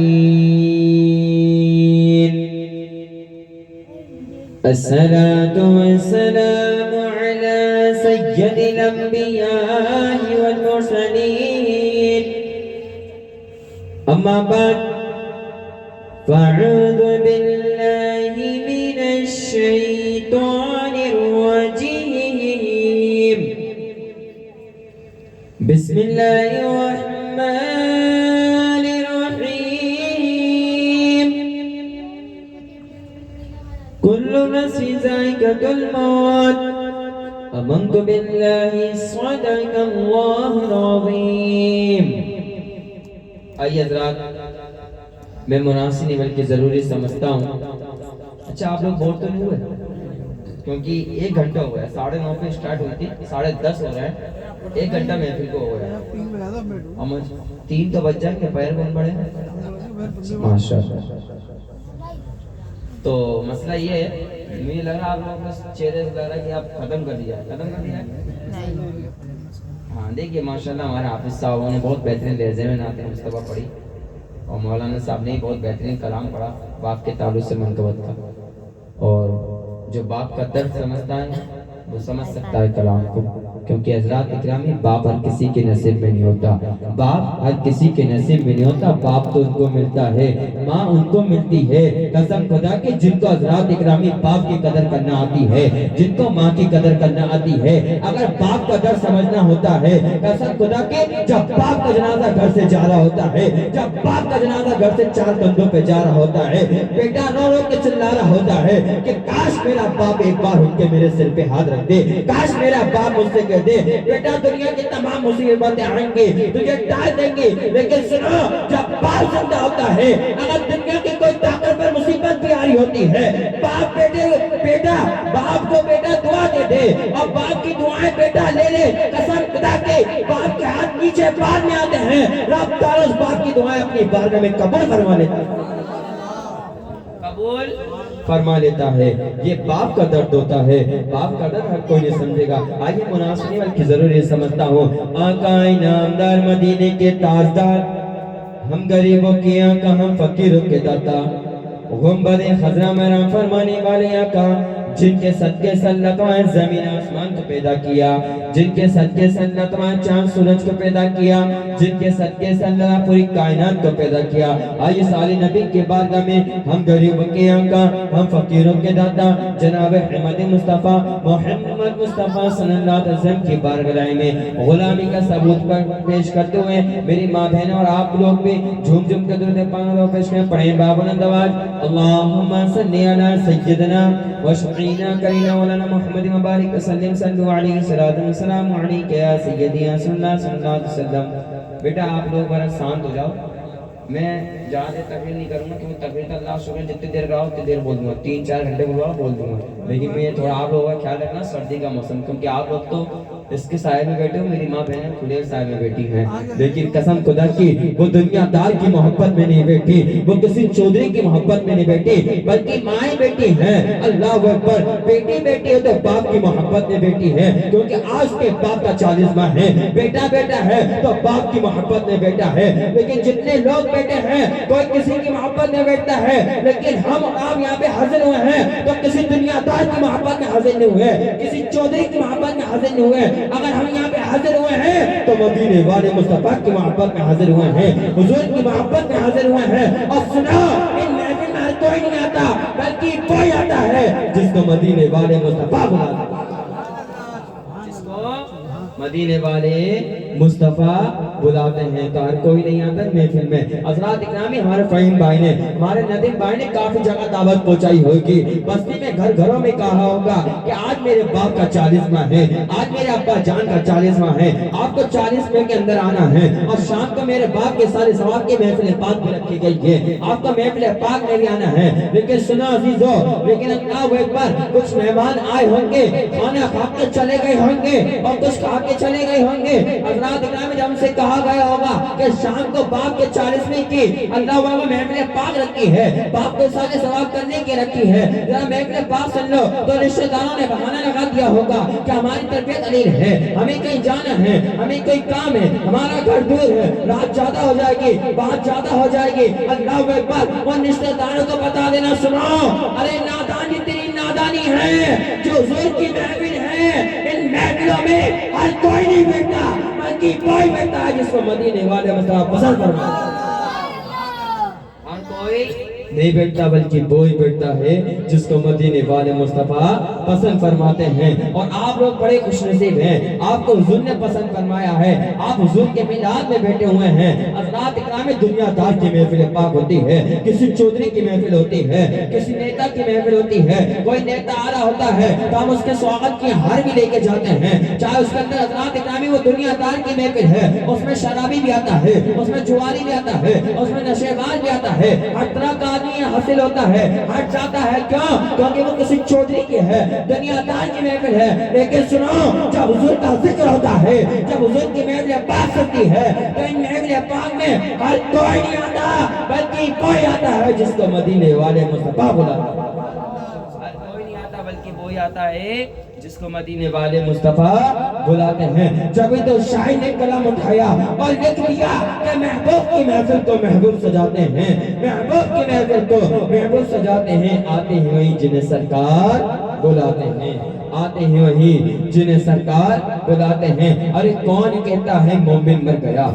الصلاة والسلام على سید الانبیاء والمرسلین، اما بعد فاعوذ باللہ من الشیطان الرجیم، بسم اللہ الرحمن الرحیم، کل نفس ذائقۃ الموت، آمنت باللہ صدق اللہ العظیم۔ آئیے حضرات، میں مناسب نہیں بلکہ ضروری سمجھتا ہوں۔ اچھا آپ لوگ بور تو نہیں ہوئے؟ کیونکہ 1 گھنٹہ ہوا ہے، 9:30 پہ اسٹارٹ ہوئی تھی، 10:30 ہو رہا ہے، 1 گھنٹہ محفل کو ہو رہا ہے، 3 تو بج جائیں گے، پیر کون پڑے؟ ماشاءاللہ۔ تو مسئلہ یہ ہے، مجھے لگ رہا آپ لوگوں کو چہرے سے لگ رہا ہے کہ آپ ختم کر دیا ہے۔ ہاں دیکھیے ماشاءاللہ ہمارے حافظ صاحبوں نے بہت بہترین لہجے میں نعت مصطفیٰ پڑھی، اور مولانا صاحب نے بہت بہترین کلام پڑھا باپ کے تعلق سے منقبت کا، اور جو باپ کا درد سمجھتا ہے وہ سمجھ سکتا ہے کلام کو، کیونکہ حضرات اکرامی باپ ہر کسی کے نصیب میں نہیں ہوتا، باپ ہر کسی کے نصیب میں نہیں ہوتا، باپ تو ان کو ملتا ہے، ماں ان کو ملتی ہے۔ قسم خدا کے جن کو حضرات اکرامی باپ کی قدر کرنا آتی ہے، جن کو ماں کی قدر کرنا آتی ہے، اگر باپ کا درد سمجھنا ہوتا ہے، قسم خدا کے جب باپ کا جنازہ گھر سے جا رہا ہوتا ہے، جب باپ کا جنازہ گھر سے 4 کندھوں پہ جا رہا ہوتا ہے، بیٹا رو رو کے چلا رہا ہوتا ہے کہ کاش میرا باپ ایک بار اٹھ کے میرے سر پہ ہاتھ رکھ دے، کاش میرا باپ مجھ سے کہہ دے بیٹا دنیا کی تمام مصیبتیں آئیں گے تجھے ٹال دیں گے، لیکن سنو جب باپ زندہ ہوتا ہے، اگر دنیا کی کوئی طاقت پر مصیبت بھی آ رہی ہوتی ہے، باپ بیٹا باپ کو بیٹا دعا دے دے، اور باپ کی دعائیں بیٹا لے لے، قسم خدا کے باپ کے ہاتھ نیچے بار میں آتے ہیں، رب تعالیٰ اس باپ کی دعائیں اپنی بارگاہ میں قبول فرما لیتا ہے، قبول فرما لیتا ہے۔ یہ باپ کا درد ہوتا ہے، باپ کا درد ہر کوئی نہیں سمجھے گا۔ آئیے مناسب نہیں بلکہ ضروری سمجھتا ہوں، آقا انعامدار مدینے کے تاجدار، ہم غریبوں کی آقا، ہم فقیروں کے داتا، غنبد خضرا میں راہ فرمانے والے آقا، جن کے صدقے سے اللہ تعالیٰ زمین آسمان کو پیدا کیا، جن کے صدقے سے اللہ تعالیٰ چاند سورج کو پیدا کیا، جن کے صدقے سے اللہ پوری کائنات کو پیدا کیا۔ آئیے سالی نبی کے بارگاہ میں ہم غریبوں کے آقا، ہم فقیروں کے داتا جناب احمد مصطفیٰ محمد مصطفیٰ صلی اللہ علیہ وسلم کی بارگاہ میں غلامی کا ثبوت پر پیش کرتے ہوئے میری ماں بہنوں اور آپ لوگ بھی جھوم جھوم کے درود پاک پیش کریں، پڑھیں بابلند آواز، اللہم صلی علی سیدنا و شفیعنا کرینا مولانا محمد مبارک وسلم، صلو علیہ الصلوۃ والسلام علیک یا سیدی یا رسول اللہ صلی اللہ علیہ وسلم۔ بیٹا آپ لوگ بڑا شانت ہو جاؤ، میں زیادہ دیر تقریر نہیں کروں گا کیونکہ تقریر کا اللہ شکر جتنی دیر رہا اتنی دیر بول دوں گا, 3-4 گھنٹے بول دوں گا. لیکن میں تھوڑا آپ لوگوں کا خیال رکھنا سردی کا موسم, کیونکہ آپ لوگ تو اس کے سائے میں بیٹھے ہو, میری ماں بہنیں کھلے سائے میں بیٹھی ہیں, لیکن قسم خدا کی وہ دنیا دار کی محبت میں نہیں بیٹھی, وہ کسی چودھری کی محبت میں نہیں بیٹھی, بلکہ مائیں بیٹی ہیں. اللہ اکبر. بیٹی بیٹی ہے تو باپ کی محبت میں بیٹی ہے, کیونکہ آج کے باپ کا 40واں ہے. بیٹا بیٹا ہے تو باپ کی محبت میں بیٹا ہے. لیکن جتنے لوگ بیٹے ہیں کوئی کسی کی محبت میں بیٹھتا ہے, لیکن ہم آپ یہاں پہ حاضر ہوئے ہیں تو کسی دنیا دار کی محبت میں حاضر نہیں ہوئے, کسی چودھری کی محبت میں حاضر نہیں ہوئے. اگر ہم یہاں پہ حاضر ہوئے ہیں تو مدینے والے مصطفیٰ کی محبت میں حاضر ہوئے ہیں, حضور کی محبت میں حاضر ہوئے ہیں. اور سنا, ان محفل میں ہر کوئی نہیں آتا بلکہ کوئی آتا ہے جس کو مدینے والے مصطفیٰ بلاتے ہیں, جس کو مدینے والے مصطفیٰ بلاتے ہیں. تو ہر کوئی نہیں آتا محفل میں. حضرات اکرامی, ہمارے فہیم بھائی نے, ہمارے ندیم بھائی نے کافی جگہ دعوت پہنچائی ہوگی, بستی میں گھر گھروں میں کہا ہوگا کہ آج میرے باپ کا 40واں ہے, آج میرے ابا جان کا 40واں ہے, آپ کو 40 کے اندر آنا ہے. اور شام کو میرے باپ کے سارے ثواب کی محفل پاک میں رکھی گئی ہے, آپ کو محفل پاک میں بھی آنا ہے. لیکن سنو عزیزو, لیکن اللہ اکبر, کچھ مہمان آئے ہوں گے, کھانا کھا کے چلے گئے ہوں گے اور کچھ کھا کے چلے گئے ہوں گے. حضرات اکرامی, جب ہم سے کہا گیا ہوگا کہ شام کو باپ کے 40ویں کی اللہ والا محفل پاک رکھی ہے, باپ کو سارے ثواب کرنے کی رکھی ہے, ذرا محفل پاک سن لو, تو رشتہ داروں نے بہانہ لگا دیا ہوگا کہ ہماری طبیعت علیل ہے, ہمیں کہیں جانا ہے, ہمیں کوئی کام ہے, ہمارا گھر دور ہے, رات زیادہ ہو جائے گی, بات زیادہ ہو جائے گی. اللہ اکبر. ان رشتہ داروں کو بتا دینا, سنو, ارے نادانی تیری نادانی ہے, جو حضور کی محفل ہے ان محفلوں میں ہر کوئی نہیں بیٹھتا بلکہ کوئی بیٹھتا ہے جس کو مدینے والے مصطفیٰ پسند فرماتے ہیں. ہر کوئی نہیں بیٹھتا بلکہ وہی بیٹھتا ہے جس کو مدینے والے مصطفیٰ پسند فرماتے ہیں. اور آپ لوگ بڑے خوش نصیب ہیں, آپ کو حضور نے پسند فرمایا ہے, آپ حضور کے میلاد میں بیٹھے ہوئے ہیں. حضرات اکرام, دنیا دار کی محفل پاک ہوتی ہے, کسی چودھری کی محفل ہوتی ہے, کسی نیتا کی محفل ہوتی ہے. کوئی نیتا آ رہا ہوتا ہے تو ہم اس کے سواگت کی ہار بھی لے کے جاتے ہیں, چاہے اس کے اندر حضرات اکرامی وہ دنیا دار کی محفل ہے, اس میں شرابی بھی آتا ہے, اس میں جواری بھی آتا ہے, اس میں نشے باز بھی آتا ہے, ہر طرح کا حاصل ہوتا ہے, ہٹ جاتا ہے. کیوں؟ کیونکہ وہ کسی چودھری کی ہے, دنیا دار کی محفل ہے. لیکن سنو, جب حضور کا ذکر ہوتا ہے, جب حضور کی محفل پاک ہوتی ہے, تو ان محفل پاک میں ہر کوئی نہیں آتا بلکہ کوئی آتا ہے جس کو مدینے والے مصطفیٰ بلاتے ہیں. ہر کوئی نہیں آتا بلکہ وہی آتا ہے جس کو مدینے والے مصطفیٰ بلاتے ہیں. جبھی تو شاعر نے کلام اٹھایا اور لکھ دیا کہ محبوب کی محفل کو محبوب سجاتے ہیں, محبوب کی محفل کو محبوب سجاتے ہیں. آتے ہیں وہی جنہیں سرکار بلاتے ہیں, آتے ہیں وہی جنہیں سرکار بلاتے ہیں. ارے کون کہتا ہے مومن مر گیا,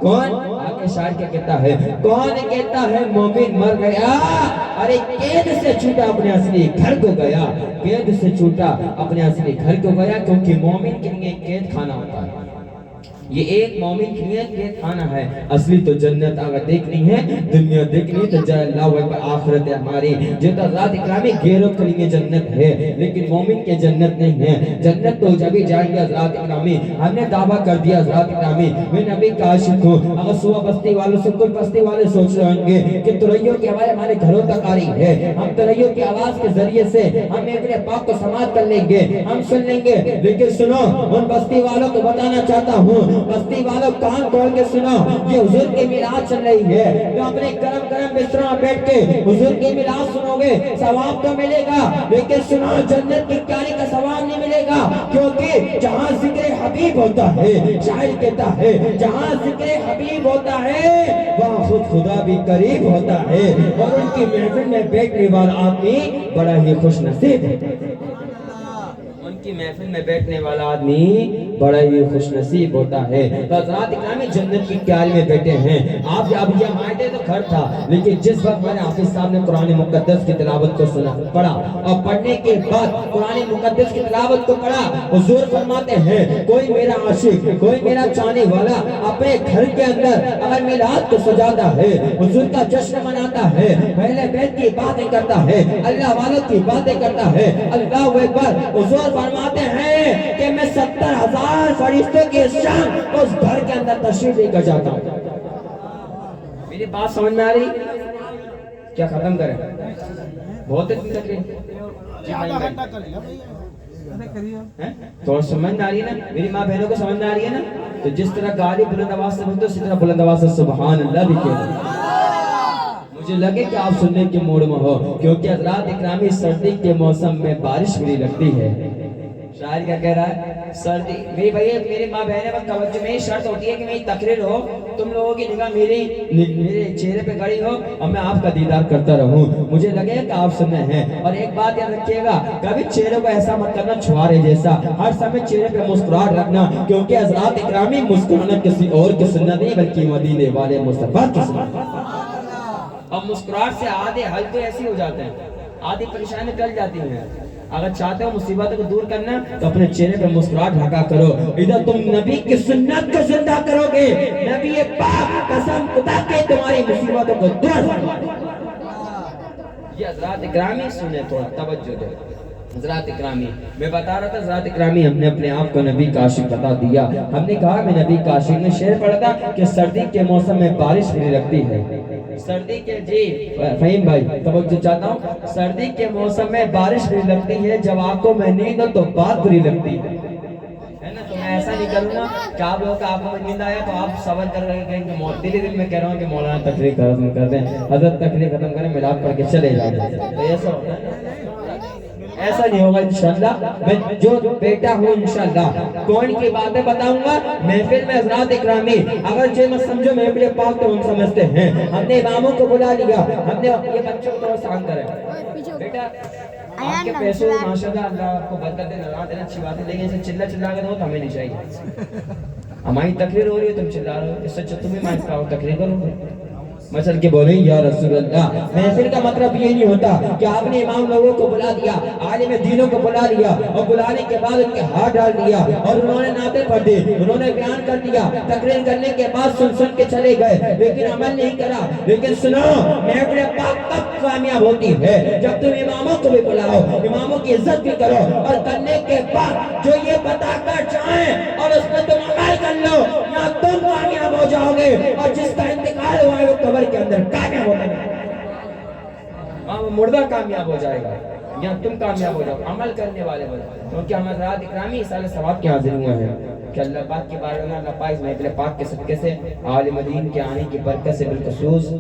کون آگے شاعر کیا کہتا ہے, کون کہتا ہے مومن مر گیا, ارے قید سے چھوٹا اپنے اصلی گھر کو گیا, قید سے چھوٹا اپنے اصلی گھر کو گیا. کیونکہ مومن کے لیے قید خانہ ہوتا ہے, یہ ایک مومن کے لیے قید خانہ ہے. اصلی تو جنت اگر دیکھنی ہے, دنیا دیکھنی ہے, تو اللہ اکبر آخرت ہے ہماری. جو تو حضرات اکرامی گیروں کے لیے جنت ہے, لیکن مومن کے جنت نہیں ہے. جنت تو جب ہی جائیں گے حضرات اکرامی. ہم نے دعویٰ کر دیا حضرات اکرامی, میں نبی کا عاشق ہوں. اگر صبح بستی والوں سے کل بستی والے سوچ رہے ہوں گے کہ تریوں کی آواز ہمارے گھروں تک آ رہی ہے, ہم تریوں کی آواز کے ذریعے سے ہم اپنے پاک کو سماعت کر لیں گے, ہم سن لیں گے. لیکن سنو, ان بستی والوں کو بتانا چاہتا ہوں, بستی والوں کان کھول کے سنو, یہ حضور کی میلاد چل رہی ہے. تو اپنے گرم گرم بستروں میں بیٹھ کے حضور کی میلاد سنو گے, ثواب تو ملے گا, لیکن سنو, جنت کی کاری کا ثواب نہیں ملے گا. کیونکہ جہاں ذکر حبیب ہوتا ہے, شاعر کہتا ہے, جہاں ذکر حبیب ہوتا ہے وہاں خود خدا بھی قریب ہوتا ہے. اور ان کی محفل میں بیٹھنے والا آدمی بڑا ہی خوش نصیب ہے, ان کی محفل میں بیٹھنے والا آدمی بڑا ہی خوش نصیب ہوتا ہے. تو حضرات اکرامی, جنت کی کیال میں بیٹھے ہیں. آپ اب یہ مائٹے تو گھر تھا, لیکن جس وقت میں نے حافظ صاحب نے قرآن مقدس کی تلاوت کو سنا, پڑھا, اور پڑھنے کے بعد قرآن مقدس کی تلاوت کو پڑھا, حضور فرماتے ہیں کوئی میرا عاشق, کوئی میرا چاہنے والا اپنے گھر کے اندر اگر میلاد کو سجاتا ہے, حضور کا جشن مناتا ہے, پہلے بیت کی باتیں کرتا ہے, اللہ والوں کی باتیں کرتا ہے, اللہ اکبر, حضور فرماتے ہیں کہ میں 70,000 فرشتوں کی شان اس گھر کے اندر تشریف لے کر جاتا ہوں. میری بات سمجھ میں آ رہی؟ کیا ختم کریں؟ بہت اتنی تکلیف جی آدھا بھائی گھنٹہ کر لیا بھائی. تو سمجھ میں آ رہی ہے نا؟ میری ماں بہنوں کو سمجھ میں آ رہی ہے نا؟ تو جس طرح گالی بلند آواز سے بولتے اسی طرح بلند آواز سے سبحان اللہ بھی کہتے. مجھے لگے کہ آپ سننے کے موڈ میں ہو، کیونکہ حضرات اکرامی سردی کے موسم میں بارش بری لگتی ہے. شاعر کیا کہہ رہا ہے؟ سردی. میری بھائی میری ماں بہنیں وقت توجہ میں شرط ہوتی ہے کہ میری تقریر ہو، تم لوگوں کی نگاہ میرے چہرے پہ گڑی ہو اور میں آپ کا دیدار کرتا رہوں. مجھے لگے کہ آپ سننے ہیں. اور ایک بات یاد رکھیے گا، کبھی چہرے کو ایسا مت کرنا چھوارے جیسا، ہر سمے چہرے پہ مسکراہٹ رکھنا، کیونکہ حضرات اکرامی مسکرانا کسی اور کی سنت نہیں بلکہ مدینے والے مصطفیٰ کی سنت. اور مسکراہٹ سے آدھے حل تو ایسے ہو جاتے ہیں، آدھی پریشانی ٹل جاتی ہیں. اگر چاہتے ہو مصیبتوں کو دور کرنا تو اپنے چہرے پہ مسکراہٹ ڈھکا کرو. ادھر تم نبی کی سنت کو زندہ کرو گے، نبی پاک قسم خدا کے تمہاری مصیبتوں کو دور فرما دے. یہ حضرات اکرامی سنیں، تھوڑا توجہ دو. حضرات اکرامی میں بتا رہا تھا، حضرات اکرامی ہم نے اپنے آپ کو نبی کا عاشق بتا دیا. ہم نے کہا میں نبی کا عاشق. میں شعر پڑھا تھا کہ سردی کے موسم میں بارش بھی لگتی ہے. سردی کے جی فہیم بھائی توجہ چاہتا ہوں، سردی کے موسم میں بارش بھی لگتی ہے، جب آنکھوں میں نیند ہو تو بات بری لگتی ہے نا. تو میں ایسا نہیں کروں گا کہ آپ لوگوں کا آنکھوں میں نیند آیا تو آپ صبر کر رہے ہیں کہ دلی دل میں کہہ رہا ہوں کہ مولانا تقریر ختم کر دیں، حضرت تقریر ختم کریں، ملاپ پڑھ کے چلے جائیں. تو ایسا ہوتا ہے، ایسا نہیں ہوگا انشاءاللہ. میں جو بیٹا ہوں انشاءاللہ کون کی باتیں بتاؤں گا محفل میں. حضرات اکرامی اگر جو مت سمجھو محفل پاک تو ہم سمجھتے ہیں. ہم نے اماموں کو بلا لیا، ہم نے یہ بچوں کو سان کرے بیٹا آپ کے پیسوں ماشاءاللہ اللہ آپ کو برکت دے، نظام دینا، اچھی بات ہے، لیکن اسے چلا چلا کے دو تو ہمیں نہیں چاہیے. ہماری تقریر ہو رہی ہے تم چلا رہے ہو، اس سے تم ہی مائک پاؤ تقریر کرو. مثلا کہ بولیں یا رسول اللہ. محفل کا مطلب یہ نہیں ہوتا کہ آپ نے امام لوگوں کو بلا دیا، عالم دینوں کو بلا لیا اور بلانے کے بعد ان کے ہاتھ ڈال دیا اور انہوں نے نعتیں پڑھ دی، انہوں نے بیان کر دیا، تقریر کرنے کے بعد سن کے چلے گئے لیکن عمل نہیں کرا. لیکن سنو محفل پاک کب کامیاب ہوتی ہے؟ جب تم اماموں کو بھی بلاؤ، اماموں کی عزت بھی کرو اور کرنے کے بعد جو یہ بتا کر جائیں اور اس میں تم عمل کر لو، یا تم کامیاب ہو جاؤ گے اور جس کا انتقال ہوا ہے وہ قبر کے اندر کامیاب ہو جائے گا، مردہ کامیاب ہو جائے گا، یا تم کامیاب ہو جاؤ عمل کرنے والے ہو جاؤ. کیونکہ ہم حضرات اکرامی سال ثواب کے حاضر ہوئے ہیں کہ اللہ پاک کی بارگاہ میں اللہ پاک اس محفل پاک کے صدقے سے عالم دین کے آنے کی برکت سے بالخصوص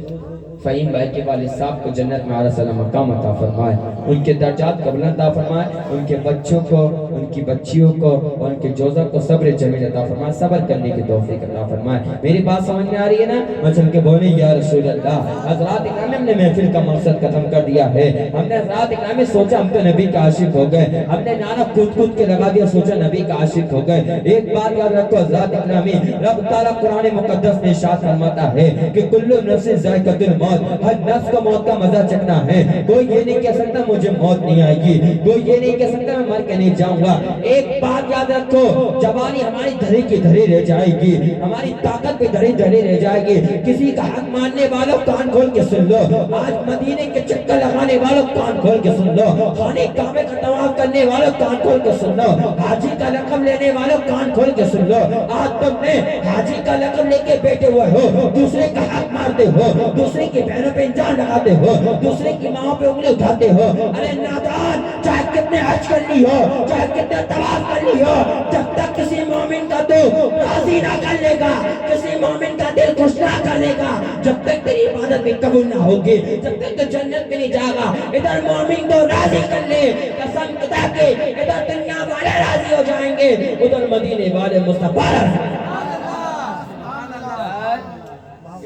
فہیم بھائی کے والد صاحب کو جنت میں اعلیٰ سلام مقام عطا فرمائے، ان کے درجات کو بلند عطا فرمائے، ان کے بچوں کو، ان کی بچیوں کو اور ان کے جوزہ کو صبر جمیل عطا فرمائے، صبر کرنے کی توفیق عطا فرمائے. میری بات سمجھ میں آ رہی ہے نا؟ میں چل کے بولیں یا رسول اللہ. حضرات اکرامی ہم نے محفل کا مقصد ختم کر دیا ہے. ہم نے حضرات اکرامی سوچا ہم تو نبی کا عاشق ہو گئے، ہم نے نعرہ کود کود کے لگا دیا، سوچا نبی کا عاشق ہو گئے. ایک بات یاد رکھو حضرات اکرامی، رب تعالیٰ قرآن مقدس میں ارشاد فرماتا ہے کہ کل نفس ذائقۃ الموت، ہر نفس کو موت کا مزہ چکھنا ہے. کوئی یہ نہیں کہہ سکتا مجھے موت نہیں آئے گی، کوئی یہ نہیں کہہ سکتا میں مر کے نہیں جاؤں گا. ایک بات یاد رکھو، جوانی ہماری دھری کی دھری رہ جائے گی، ہماری طاقت بھی دھری دھری رہ جائے گی. کسی کا حق ماننے والوں کان کھول کے سن لو، آج مدینے کے چکر لگانے والوں کان کھول کے سن لو، خانے کعبے کا طواف کرنے والوں کان کھول کے سن لو، حاجی کا لقب لینے والوں کان کھول کے سن لو. آج تم نے حاجی کا لقب لے کے بیٹھے ہوئے ہو، دوسرے کا حق مارتے ہو، دوسرے کی بہنوں پہ انجان لگاتے ہو، دوسرے کی ماں پہ انگلی اٹھاتے ہو. ارے نادان، چاہے کتنے حج کر لی ہو، چاہے کتنے طواف کر لی ہو، جب تک کسی مومن کا تو راضی نہ کر لے گا، کسی مومن کا دل خوش نہ کر لے گا، جب تک تیری عبادت بھی قبول نہ ہوگی، جب تک تو جنت میں نہیں جائے گا. ادھر مومن کو راضی کر لے، قسم خدا کے ادھر دنیا والے راضی ہو جائیں گے، ادھر مدینے والے مصطفیٰ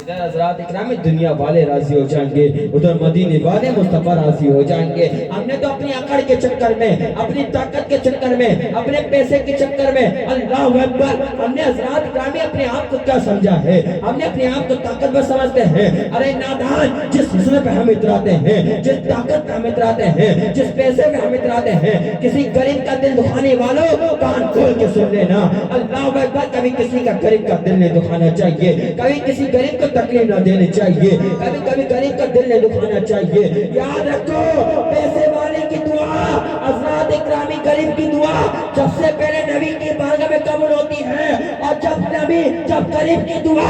ادھر حضرات اکرامی دنیا والے راضی ہو جائیں گے، ادھر مدینے والے مصطفیٰ راضی ہو جائیں گے. ہم نے تو اپنی عقل کے چکر میں، اپنی طاقت کے چکر میں، اپنے پیسے کے چکر میں، اللہ اکبر، ہم نے حضرات اکرامی اپنے آپ کو کیا سمجھا ہے؟ ہم نے اپنے آپ کو طاقتور سمجھتے ہیں. ارے نادان، جس حسن پہ ہم اتراتے ہیں، جس طاقت پہ ہم اتراتے ہیں، جس پیسے پہ ہم اتراتے ہیں، کسی غریب کا دل دکھانے والوں کان کھول کے سن لینا، اللہ اکبر، کبھی کسی کا غریب کا دل نہیں دکھانا چاہیے، کبھی کسی غریب کو تکلیف نہ دینی چاہیے، کبھی کبھی غریب کا دل نہیں دکھانا چاہیے. یاد رکھو پیسے والے کی دعا، حضرات اکرامی غریب کی دعا سب سے پہلے نبی کی بارگاہ میں قبول ہوتی ہے. اور جب غریب کی دعا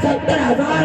70,000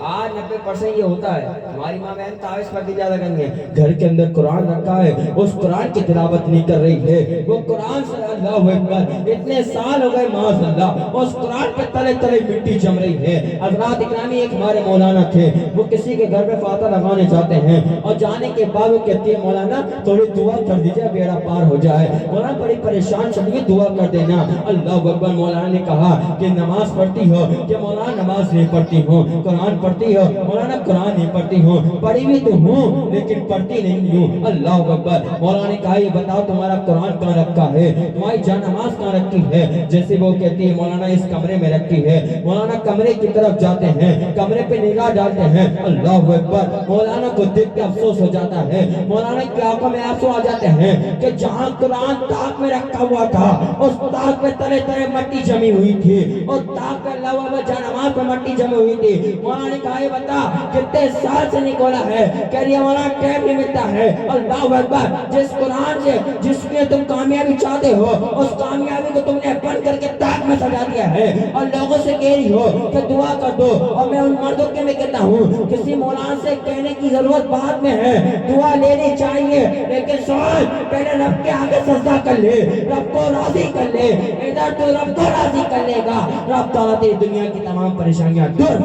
آج 90% یہ ہوتا ہے ہماری ماں بہن تعویذ پڑھ کے زیادہ کریں گے، گھر کے اندر قرآن رکھا ہے، اس قرآن کی تلاوت نہیں کر رہی ہے، وہ قرآن سے اللہ اکبر اتنے سال ہو گئے معاذ اللہ اس قرآن پہ تلے تلے مٹی جم رہی ہے۔ حضرات اکرامی ایک ہمارے مولانا تھے، وہ کسی کے گھر پہ فاتحہ لگانے جاتے ہیں اور جانے کے بعد وہ کہتی ہے مولانا تھوڑی دعا کر دیجیے بیڑا پار ہو جائے، مولانا بڑی پریشان چلیے دعا کر دینا۔ اللہ اکبر، مولانا نے کہا کہ نماز پڑھتی ہو؟ کہ مولانا نماز نہیں پڑھتی ہوں۔ قرآن پڑھتی ہو؟ مولانا قرآن نہیں پڑھتی ہوں، پڑھی بھی تو ہوں لیکن پڑھتی نہیں ہوں۔ اللہ اکبر، مولانا نے کہا یہ بتاؤ تمہارا قرآن کہاں رکھا ہے، تمہاری جان نماز کہاں رکھی ہے؟ جیسے وہ کہتی ہے مولانا اس کمرے میں رکھی ہے، مولانا کمرے کی طرف جاتے ہیں، کمرے پہ نگاہ ڈالتے ہیں، اللہ اکبر، مولانا کو دیکھ کے افسوس ہو جاتا ہے، مولانا کی آنکھوں میں آنسو آ جاتے ہیں کہ جہاں قرآن طاق میں رکھا ہوا تھا اس طاق میں تلے تلے مٹی جمی ہوئی تھی، اور طاق پہ اللہ اکبر جان نماز پہ مٹی جمی ہوئی تھی۔ مولانا نے کہا یہ بتا کتنے سال سے نہیں کھولا ہے؟ کہہ رہی ہے مولانا ٹائم نہیں ملتا ہے۔ اللہ اکبر، جس قرآن سے جس میں تم کامیابی چاہتے ہو اس کامیابی کو تم نے بند کر کے طاق میں سجا دیا ہے، اور لوگوں سے کہہ رہی ہو کہ دعا کر دو۔ اور میں ان مردوں کے میں کہتا ہوں کسی مولانا سے کہنے کی ضرورت بعد میں ہے، دعا لینی چاہیے، لیکن سوال پہلے رب کے آگے سجدہ کر لے، رب کو راضی کر لے، ادھر تو رب کو راضی کر لے گا، رب تعالیٰ تیری دنیا کی تمام پریشانیاں دور۔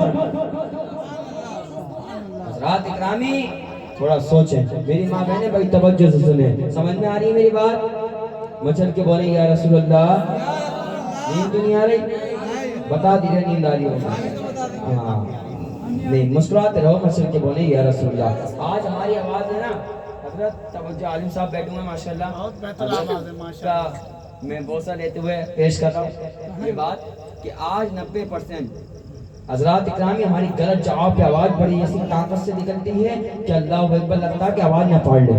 حضرات اکرامی تھوڑا سوچیں، میری ماں بہنیں بڑی توجہ سے سنیں، سمجھ میں آ رہی ہے میری بات؟ مچل کے بولے یا رسول اللہ نیند تو نہیں آ رہی؟ بتا دیجیے نیند آ رہی ہو؟ ہاں نہیں، مسکراتے رہو، مچل کے بولے یا رسول اللہ۔ آج ہماری آواز ہے نا حضرت توجہ، عالم صاحب بیٹھے ہوئے ماشاءاللہ، بہت بہتر آواز ہے ماشاءاللہ۔ میں بوسہ لیتے ہوئے پیش کر رہا ہوں یہ بات کہ آج 90% حضرات اکرامی ہماری غلط جواب پہ آواز بڑی ایسی طاقت سے نکلتی ہے کہ اللہ اکبر لگتا ہے کہ آواز نہ پھاڑ لے،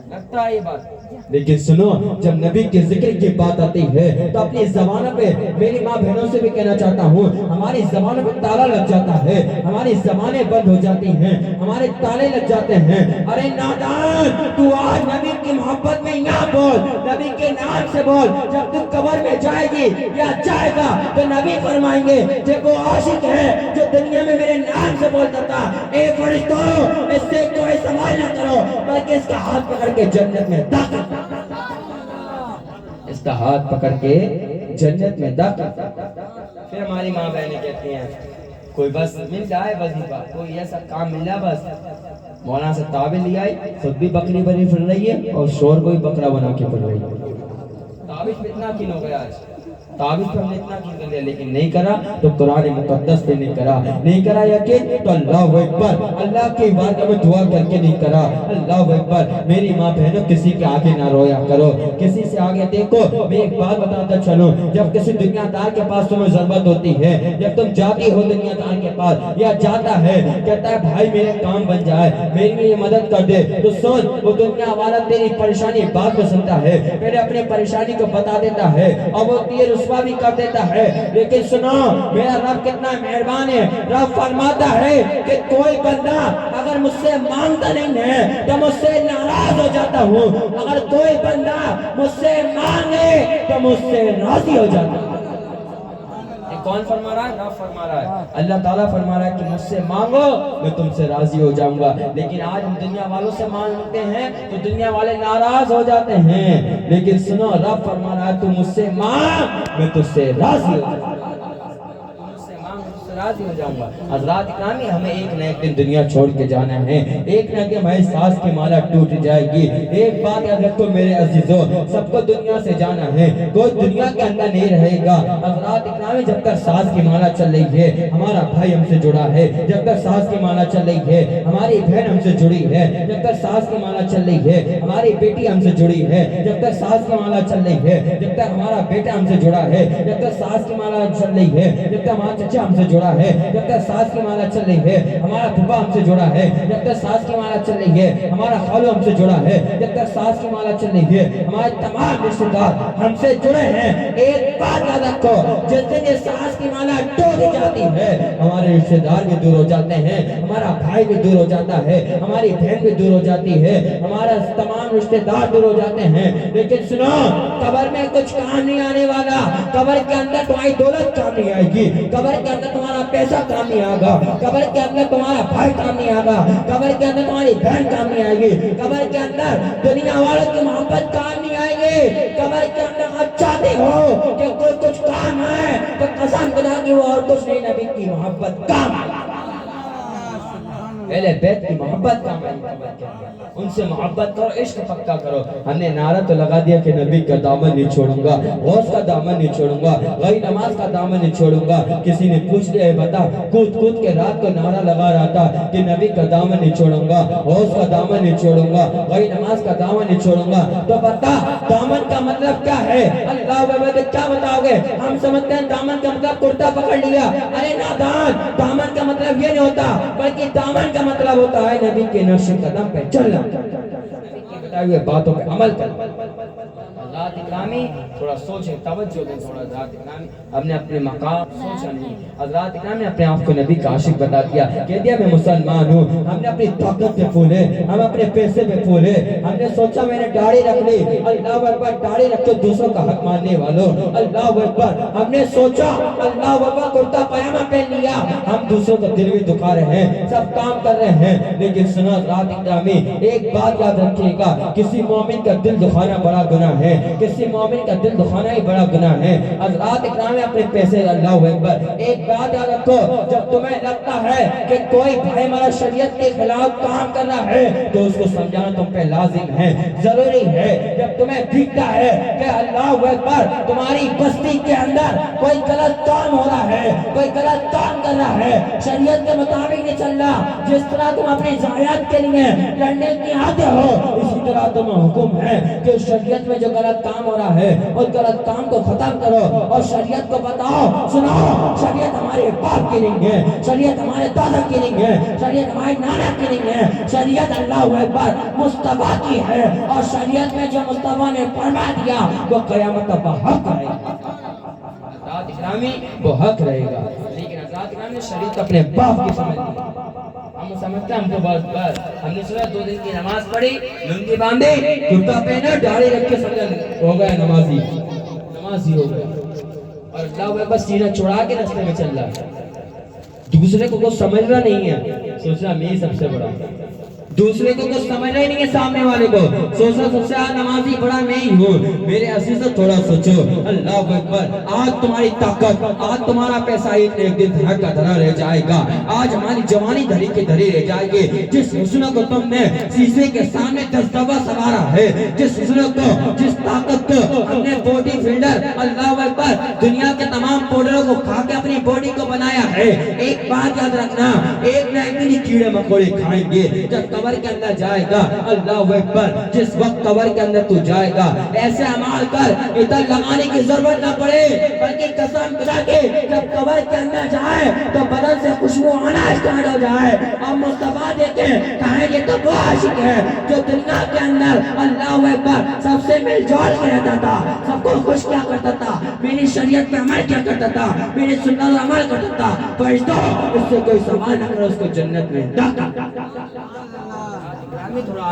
لگتا ہے یہ بات، لیکن سنو جب نبی کے ذکر کی بات آتی ہے تو اپنی زبانوں پہ میری ماں بہنوں سے بھی کہنا چاہتا ہوں ہماری زبانوں پہ تالا لگ جاتا ہے، ہماری زبانیں بند ہو جاتی ہیں، ہمارے تالے لگ جاتے ہیں۔ ارے نادان، تو آج نبی کی محبت میں یہاں بول، نبی کے نام سے بول، جب تو قبر میں جائے گی یا جائے گا تو نبی فرمائیں گے جب وہ عاشق ہے جو دنیا میں میرے نام سے بولتا تھا، اے فرشتوں اس سے کوئی سوال نہ کرو بلکہ اس کا ہاتھ پکڑ کے جنت میں داخل، اس کا ہاتھ پکڑ کے جنت میں داخل۔ پھر ہماری ماں بہنیں کہتی ہیں کوئی بس مل جائے وظیفہ، کوئی ایسا کام مل جائے بس، مولانا سے تعبیر لے آئی، خود بھی بکری بنی پھر رہی ہے اور شور کو بھی بکرا بنا کے پھر رہی ہے۔ تعبیر پہ اتنا کن ہو گیا آج، تعبیر پر ہم نے اتنا کن کر لیا، لیکن نہیں کرا تو قرآن مقدس پہ نہیں کرا، نہیں کرا یقین تو اللہ اکبر، اللہ کی بارگاہ میں دعا کر کے نہیں کرا۔ اللہ اکبر، میری ماں بہنوں کسی کے آگے نہ رویا کرو، کسی سے آگے دیکھو۔ میں ایک بات بتاتا چلوں، جب کسی دنیا دار کے پاس تمہیں ضرورت ہوتی ہے، جب تم جاتی ہو دنیا دار کے پاس یا جاتا ہے کہتا ہے بھائی میرے کام بن جائے، میری یہ مدد کر دے، تو سن وہ دنیا والا تیری پریشانی بعد میں سنتا ہے، پہلے اپنی پریشانی کو بتا دیتا ہے اور وہ تیر رسوا بھی کر دیتا ہے، لیکن سنو میرا رب کتنا مہربان ہے، رب فرماتا ہے کہ کوئی بندہ اگر مجھ سے مانگتا نہیں ہے تو مجھ سے ناراض ہو جاتا ہوں، اگر کوئی بندہ مجھ سے مانگے تو مجھ سے راضی ہو جاتا ہوں۔ یہ کون فرما رہا ہے؟ رب فرما رہا ہے، اللہ تعالیٰ فرما رہا ہے کہ مجھ سے مانگو میں تم سے راضی ہو جاؤں گا، لیکن آج ہم دنیا والوں سے مانگتے ہیں تو دنیا والے ناراض ہو جاتے ہیں، لیکن سنو رب فرما رہا ہے تو مجھ سے مانگ میں تجھ سے راضی ہو جاؤں گا، راضی ہو جاؤں گا۔ حضرات اکرامی ہمیں ایک نہ ایک دن دنیا چھوڑ کے جانا ہے، ایک نہ کہ ہماری سانس کی مالا ٹوٹ جائے گی۔ ایک بات یاد رکھو میرے عزیزوں، سب کو دنیا سے جانا ہے، کوئی دنیا کے اندر نہیں رہے گا۔ حضرات اکرامی جب تک سانس کی مالا چل رہی ہے ہمارا بھائی ہم سے جڑا ہے، جب تک سانس کی مالا چل رہی ہے ہماری بہن ہم سے جڑی ہے، جب تک سانس کی مالا چل رہی ہے ہماری بیٹی ہم سے جڑی ہے، جب تک سانس کی مالا چل رہی ہے، جب تک ہمارا بیٹا ہم سے جڑا ہے، جب تک سانس کی مالا چل رہی ہے، جب تک ہمارا چچا ہم سے جڑا ہے، جب تک سانس کی مالا چل رہی ہے ہمارا پھپھا ہم سے جڑا ہے، جب تک سانس کی مالا چل رہی ہے ہمارا خالو ہم سے جڑا ہے، جب تک سانس کی مالا چل رہی ہے ہمارے تمام رشتہ دار ہم سے جڑے ہیں۔ ایک بات یاد رکھو، جس دن یہ سانس کی مالا ٹوٹ جاتی ہے ہمارے رشتہ دار بھی دور ہو جاتے ہیں، ہمارا بھائی بھی دور ہو جاتا ہے، ہماری بہن بھی دور ہو جاتی ہے، ہمارا تمام رشتہ دار دور ہو جاتے ہیں، لیکن سنو قبر میں کچھ کام نہیں آنے والا، قبر کے اندر تمہاری دولت کام نہیں آئے گی، قبر کے اندر تمہارا پیسہ کام نہیں آئے گا، قبر کے اندر تمہارا بھائی کام نہیں آئے گا، قبر کے اندر تمہاری بہن کام نہیں آئے گی، قبر کے اندر دنیا والوں کی محبت کام نہیں آئے گی، قبر کے اندر آپ چاہتے ہو کہ کوئی کچھ کام ہے تو قسم خدا کی وہ اور کچھ نہیں، نبی کی محبت کام آئے گی، اہل بیت کی محبت کام آئے گی، ان سے محبت کرو، عشق پکا کرو۔ ہم نے نعرہ تو لگا دیا کہ نبی کا دامن نہیں چھوڑوں گا، غوث کا دامن نہیں چھوڑوں گا، غیر نماز کا دامن نہیں چھوڑوں گا۔ کسی نے پوچھ لیا بتا کود کود کے رات کو نعرہ لگا رہا تھا کہ نبی کا دامن نہیں چھوڑوں گا، غوث کا دامن نہیں چھوڑوں گا، غیر نماز کا دامن نہیں چھوڑوں گا، تو بتا دامن کا مطلب کیا ہے؟ اللہ اکبر، کیا بتاؤ گے؟ ہم سمجھتے ہیں دامن کا مطلب کرتا پکڑ لیا، ارے نادان، دامن کا مطلب یہ نہیں ہوتا، بلکہ دامن کا مطلب ہوتا ہے نبی کے نقش قدم پہ چلنا، بتائے ہوئے باتوں پہ عمل کرنا۔ حضرات اکرامی تھوڑا سوچیں، توجہ دیں تھوڑا۔ حضرات اکرامی ہم نے اپنے مقام سوچا نہیں، حضرات اکرامی نے اپنے آپ کو نبی کا عاشق بتا دیا، کہہ دیا میں مسلمان ہوں۔ ہم نے اپنی طاقت پہ پھولے، ہم اپنے پیسے پہ پھولے، ہم نے سوچا میں نے داڑھی رکھ لی، اللہ اکبر، داڑھی رکھ کے دوسروں کا حق ماننے والوں، اللہ اکبر، ہم نے سوچا اللہ اکبر، کرتا پاجامہ پہن لیا، ہم دوسروں کا دل بھی دکھا رہے ہیں، سب کام کر رہے ہیں، لیکن سنو حضرات اکرامی، ایک بات یاد رکھیے گا، کسی مومن کا دل دکھانا بڑا گناہ ہے، کسی مومن کا دل دکھانا ہی بڑا گناہ ہے۔ حضرات اکرام اپنے پیسے، اللہ اکبر، ایک بات یاد رکھو، جب تمہیں لگتا ہے کہ کوئی بھائی ہمارا شریعت کے خلاف کام کر رہا ہے تو اس کو سمجھانا تم پہ لازم ہے، ضروری ہے۔ جب تمہیں دکھتا ہے کہ اللہ اکبر تمہاری بستی کے اندر کوئی غلط کام ہو رہا ہے، کوئی غلط کام کر رہا ہے، شریعت کے مطابق نہیں چل رہا، جس طرح تم اپنی ذات کے لیے لڑنے کے آتے ہو، اسی طرح تمہیں حکم ہے کہ شریعت میں جو غلط کام ہو رہا ہے اس غلط کام کو ختم کرو اور شریعت کو بتاؤ، سناؤ، شریعت ہمارے باپ کی نہیں ہے، شریعت ہمارے دادا کی نہیں ہے، شریعت ہمارے نانا کی نہیں ہے، شریعت اللہ اکبر مصطفیٰ کی ہے، اور شریعت میں جو مصطفیٰ نے فرما دیا وہ قیامت تک حق رہے گا، حضرات اکرامی وہ حق رہے گا۔ لیکن حضرات اکرامی نے شریعت اپنے باپ کی سمجھ لی، ہم سمجھتے ہیں ہم کو بس ہم نے سنا 2 دن کی نماز پڑھی، لنگی باندھی، کرتا پہنا، داڑھی رکھ کے سمجھا ہو گیا نمازی ہو گیا، اور اللہ بس سینہ چھوڑا کے راستے میں چل رہا ہے، دوسرے کو کچھ سمجھنا نہیں ہے، سوچنا میں سب سے بڑا، دوسرے کو کچھ سمجھنا ہی نہیں ہے، سامنے والے کو سوچنا سب سے نمازی بڑا میں ہی ہوں۔ میرے عزیزو تھوڑا سوچو، اللہ اکبر، آج تمہاری طاقت، آج تمہارا پیسہ ایک دن دھڑا کا دھڑا رہ جائے گا، آج ہماری جوانی دھڑی کے دھڑی رہ جائے گی، جس حسن کو تم نے شیشے کے سامنے 10 دفعہ سوارا ہے، جس حسن کو، جس طاقت کو ہم نے باڈی بلڈر، اللہ اکبر، دنیا کے تمام پاؤڈروں کو کھا کے اپنی باڈی کو بنایا ہے، ایک بات یاد رکھنا، ایک نہ ایک دن کیڑے مکوڑے کھائیں گے، جب قبر کے اندر جائے گا، اللہ اکبر، جس وقت قبر کے اندر تو جائے گا، ایسے عمال کر ادھر لگانے کی ضرورت نہ پڑے، بلکہ قسم خدا کے جب قبر کے اندر جائے تو بدن سے خوشبو آنا اسٹارٹ ہو جائے، اور مصطفیٰ دیکھیں کہیں یہ تو وہ عاشق ہے جو دنیا کے اندر اللہ اکبر سب سے مل جول کے رہتا تھا، سب کو خوش کیا کرتا تھا، میری شریعت پہ عمل کیا کرتا تھا، میری سنت پر عمل کرتا تھا، فرشتوں اس سے کوئی سوال نہ کرو، اس کو جنت میں داخل۔